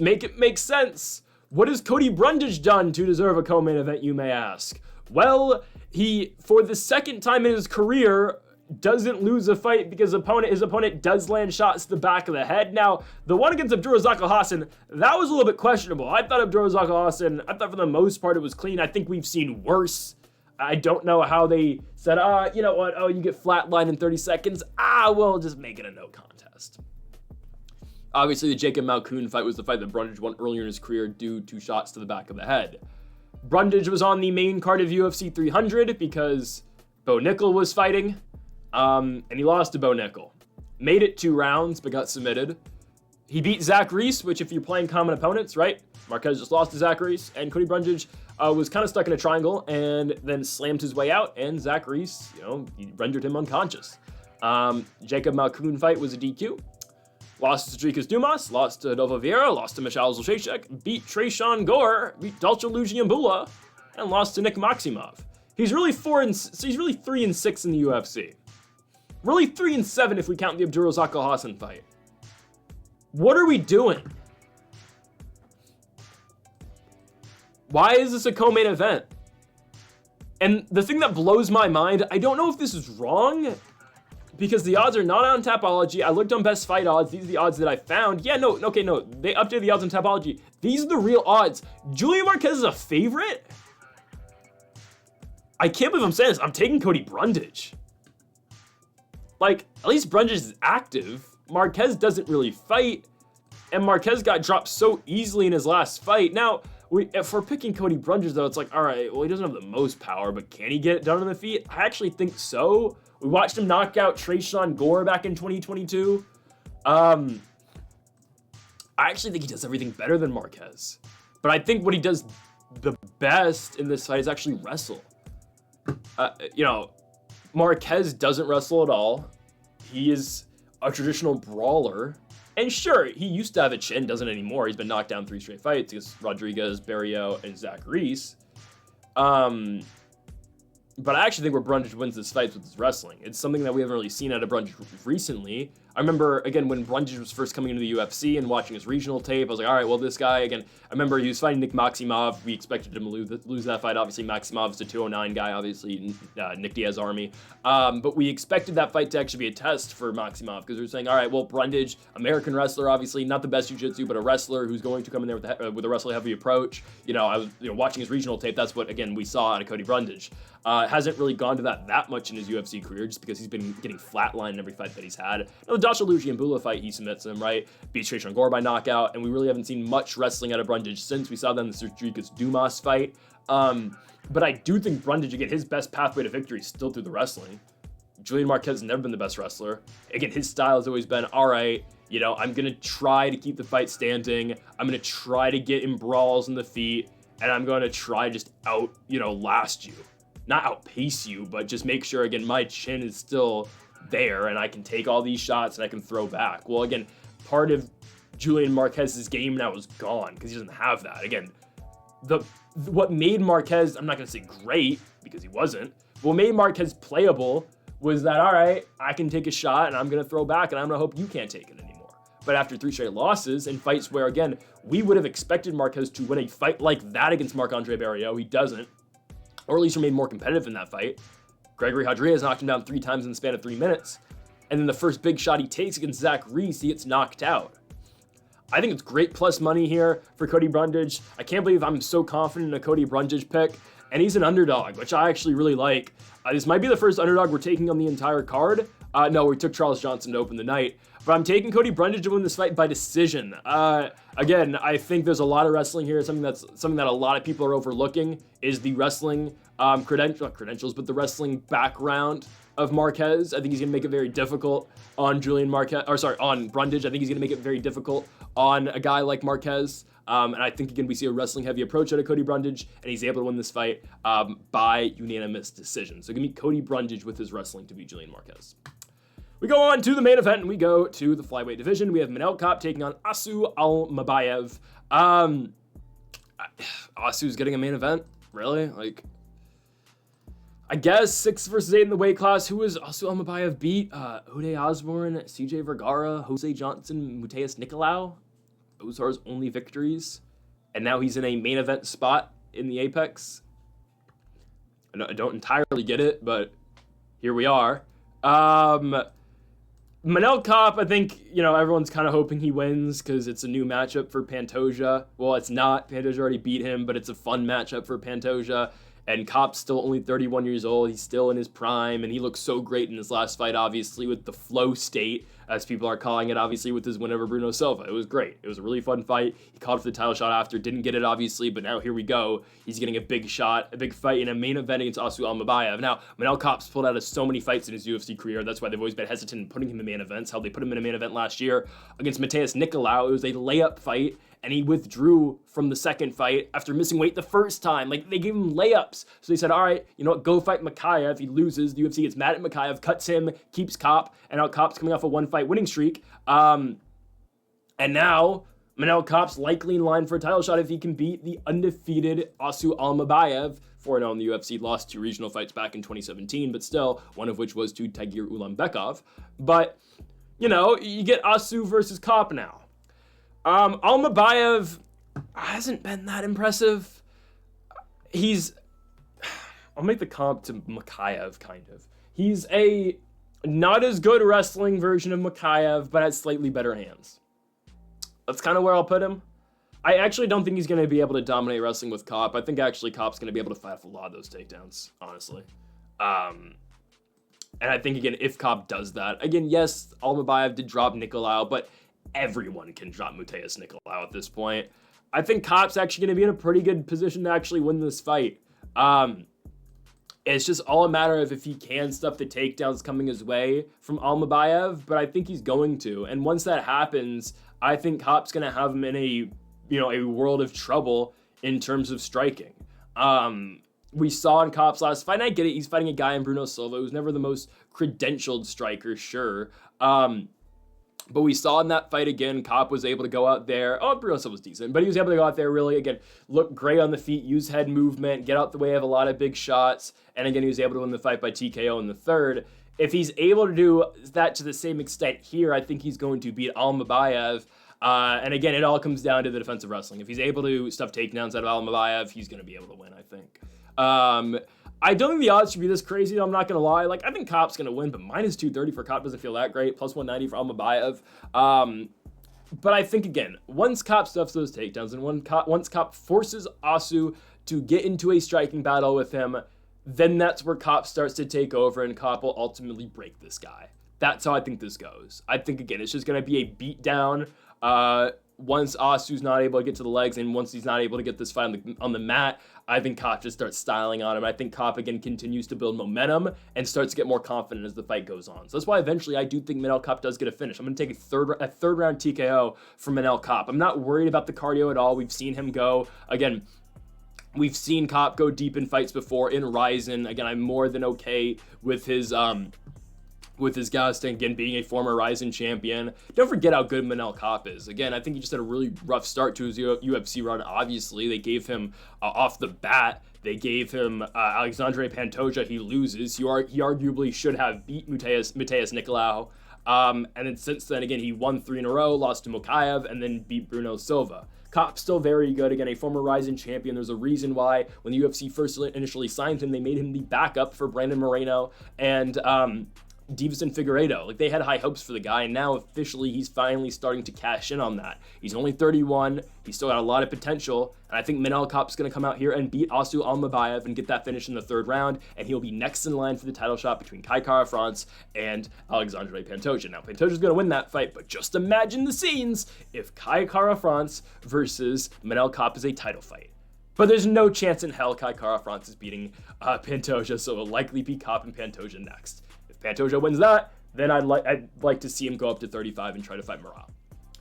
Make it make sense. What has Cody Brundage done to deserve a co-main event, you may ask? Well, he, for the second time in his career, doesn't lose a fight because his opponent does land shots to the back of the head. Now, the one against Abdurrazak Alhassan, that was a little bit questionable. I thought Abdurrazak Alhassan, for the most part it was clean. I think we've seen worse. I don't know how they said, you know what, you get flatlined in 30 seconds. We'll just make it a no contest. Obviously, the Jacob Malkoun fight was the fight that Brundage won earlier in his career due to shots to the back of the head. Brundage was on the main card of UFC 300 because Bo Nickel was fighting, and he lost to Bo Nickel. Made it 2 rounds, but got submitted. He beat Zach Reese, which if you're playing common opponents, right? Marquez just lost to Zach Reese, and Cody Brundage was kind of stuck in a triangle and then slammed his way out, and Zach Reese, he rendered him unconscious. Jacob Malkoun fight was a DQ. Lost to Dricus Dumas, lost to Adolfo Vieira, lost to Michal Zolciak, beat Tresean Gore, beat Dalcha Lugiambula, and lost to Nick Maximov. He's really 3-6 in the UFC. Really 3-7 if we count the Abdurrazak Alhassan fight. What are we doing? Why is this a co-main event? And the thing that blows my mind, I don't know if this is wrong, because the odds are not on Tapology. I looked on Best Fight Odds. These are the odds that I found. Yeah, no. They updated the odds on Tapology. These are the real odds. Julian Marquez is a favorite? I can't believe I'm saying this. I'm taking Cody Brundage. Like, at least Brundage is active. Marquez doesn't really fight. And Marquez got dropped so easily in his last fight. Now, if we're picking Cody Brundage, though, it's like, all right, well, he doesn't have the most power, but can he get it done on the feet? I actually think so. We watched him knock out Tresean Gore back in 2022. I actually think he does everything better than Marquez. But I think what he does the best in this fight is actually wrestle. Marquez doesn't wrestle at all. He is a traditional brawler. And sure, he used to have a chin, doesn't anymore. He's been knocked down 3 straight fights against Rodriguez, Barrio, and Zach Reese. But I actually think where Brundage wins this fight with his wrestling. It's something that we haven't really seen out of Brundage recently. I remember, again, when Brundage was first coming into the UFC and watching his regional tape, I was like, all right, well, this guy, again, I remember he was fighting Nick Maximov. We expected him to lose that fight. Obviously, Maximov's a 209 guy, obviously, Nick Diaz army. But we expected that fight to actually be a test for Maximov because we were saying, all right, well, Brundage, American wrestler, obviously, not the best jiu-jitsu, but a wrestler who's going to come in there with a wrestler-heavy approach. I was watching his regional tape. That's what, again, we saw out of Cody Brundage. Hasn't really gone to that much in his UFC career just because he's been getting flatlined in every fight that he's had. Now, the Dasha Lucian-Bula fight, he submits him, right? Beats Trajan Gore by knockout, and we really haven't seen much wrestling out of Brundage since we saw that in the Sergikas Dumas fight. But I do think Brundage, again, his best pathway to victory is still through the wrestling. Julian Marquez has never been the best wrestler. Again, his style has always been, all right, I'm going to try to keep the fight standing. I'm going to try to get in brawls in the feet, and I'm going to try just last you. Not outpace you, but just make sure, again, my chin is still there and I can take all these shots and I can throw back. Well, again, part of Julian Marquez's game now is gone because he doesn't have that. Again, what made Marquez, I'm not going to say great because he wasn't, but what made Marquez playable was that, all right, I can take a shot and I'm going to throw back and I'm going to hope you can't take it anymore. But after 3 straight losses in fights where, again, we would have expected Marquez to win a fight like that against Marc-Andre Barriault, he doesn't. Or at least remain more competitive in that fight. Gregory Rodriguez knocked him down 3 times in the span of 3 minutes. And then the first big shot he takes against Zach Reese, he gets knocked out. I think it's great plus money here for Cody Brundage. I can't believe I'm so confident in a Cody Brundage pick. And he's an underdog, which I actually really like. This might be the first underdog we're taking on the entire card. No, we took Charles Johnson to open the night. But I'm taking Cody Brundage to win this fight by decision. Again, I think there's a lot of wrestling here. Something that a lot of people are overlooking is the wrestling credentials, but the wrestling background of Marquez. I think he's going to make it very difficult on on Brundage. I think he's going to make it very difficult on a guy like Marquez. And I think, again, we see a wrestling-heavy approach out of Cody Brundage, and he's able to win this fight by unanimous decision. So give me Cody Brundage with his wrestling to beat Julian Marquez. We go on to the main event, and we go to the flyweight division. We have Manel Kape taking on Asu Almabayev. Asu's getting a main event? Really? I guess 6 versus 8 in the weight class. Who was Asu Almabayev beat? Uday Osborne, CJ Vergara, Jose Johnson, Mateus Nicolau. Those are his only victories. And now he's in a main event spot in the Apex. I don't entirely get it, but here we are. Manel Kape, I think, everyone's kind of hoping he wins because it's a new matchup for Pantoja. Well, it's not. Pantoja already beat him, but it's a fun matchup for Pantoja. And Kape's still only 31 years old. He's still in his prime, and he looked so great in his last fight, obviously, with the flow state, as people are calling it, obviously, with his win over Bruno Silva. It was great. It was a really fun fight. He called for the title shot after. Didn't get it, obviously, but now here we go. He's getting a big shot, a big fight in a main event against Asu Almabayev. Now, Manel Kape's pulled out of so many fights in his UFC career. That's why they've always been hesitant in putting him in main events. How they put him in a main event last year against Mateus Nicolau. It was a layup fight, and he withdrew from the second fight after missing weight the first time. They gave him layups. So they said, all right, you know what, go fight Makayev. He loses. The UFC gets mad at Makayev, cuts him, keeps Kape, and now Kape's coming off a 1-fight winning streak. And now Manel Kape's likely in line for a title shot if he can beat the undefeated Asu Almabayev. 4-0 in the UFC, lost 2 regional fights back in 2017, but still, one of which was to Tagir Ulanbekov. But, you get Asu versus Kape now. Almabayev hasn't been that impressive. I'll make the comp to Makayev, kind of. He's a not as good wrestling version of Makayev, but has slightly better hands. That's kind of where I'll put him. I actually don't think he's going to be able to dominate wrestling with Kape. I think actually Kape's going to be able to fight off a lot of those takedowns, honestly. And I think, again, if Kape does that, again, yes, Almabayev did drop Nicolau, but everyone can drop Mateus Nicolau at this point. I think Kape's actually going to be in a pretty good position to actually win this fight. It's just all a matter of if he can stuff the takedowns coming his way from Almabayev, but I think he's going to. And once that happens, I think Kape's going to have him in a world of trouble in terms of striking. We saw in Kape's last fight, and I get it, he's fighting a guy in Bruno Silva who's never the most credentialed striker, sure. But we saw in that fight again, Kape was able to go out there. Oh, Bruno was decent, but he was able to go out there really, again, look great on the feet, use head movement, get out the way of a lot of big shots. And again, he was able to win the fight by TKO in the third. If he's able to do that to the same extent here, I think he's going to beat Almabayev. And again, it all comes down to the defensive wrestling. If he's able to stuff takedowns out of Almabayev, he's going to be able to win, I think. I don't think the odds should be this crazy, though, I'm not going to lie. Like, I think Kape's going to win, but minus 230 for Kape doesn't feel that great. Plus 190 for Almabayev. But I think, again, once Kape stuffs those takedowns and once Kape forces Asu to get into a striking battle with him, then that's where Kape starts to take over and Kape will ultimately break this guy. That's how I think this goes. I think, again, it's just going to be a beatdown. Once Asu's not able to get to the legs and once he's not able to get this fight on the mat, I think Kape just starts styling on him. I think Kape, again, continues to build momentum and starts to get more confident as the fight goes on. So that's why eventually I do think Manel Kape does get a finish. I'm going to take a third round TKO from Manel Kape. I'm not worried about the cardio at all. We've seen him go, again, we've seen Kape go deep in fights before in Ryzen. Again, I'm more than okay with his Gaston, again, being a former Ryzen champion. Don't forget how good Manel Kape is. Again, I think he just had a really rough start to his UFC run. Obviously, they gave him, off the bat, they gave him Alexandre Pantoja. He loses. He arguably should have beat Mateus Nicolau. And then since then, again, he won 3 in a row, lost to Mokaev, and then beat Bruno Silva. Kape's still very good. Again, a former Ryzen champion. There's a reason why when the UFC first initially signed him, they made him the backup for Brandon Moreno and Divison Figueiredo. Like, they had high hopes for the guy, and now officially he's finally starting to cash in on that. He's only 31. He's still got a lot of potential, and I think Manel Kape's going to come out here and beat Asu Almabayev and get that finish in the third round, and he'll be next in line for the title shot between Kai Kara-France and Alexandre Pantoja. Now, Pantoja's going to win that fight, but just imagine the scenes if Kai Kara-France versus Manel Kape is a title fight. But there's no chance in hell Kai Kara-France is beating Pantoja, so it'll likely be Kape and Pantoja next. If Pantoja wins that, then I'd like to see him go up to 35 and try to fight Morale.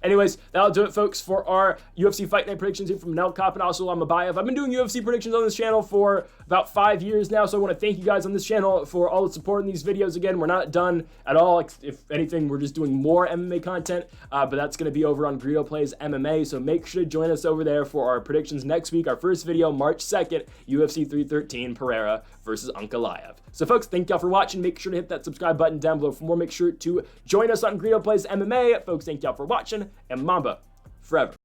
Anyways, that'll do it, folks, for our UFC Fight Night predictions here from Manel Kape and also Almabayev. I've been doing UFC predictions on this channel for about 5 years now, so I want to thank you guys on this channel for all the support in these videos. Again, we're not done at all. If anything, we're just doing more MMA content, but that's going to be over on Greedo Plays MMA, so make sure to join us over there for our predictions next week. Our first video, March 2nd, UFC 313, Pereira versus Ankalaev. So, folks, thank y'all for watching. Make sure to hit that subscribe button down below for more. Make sure to join us on Greedo Plays MMA. Folks, thank y'all for watching, and Mamba forever.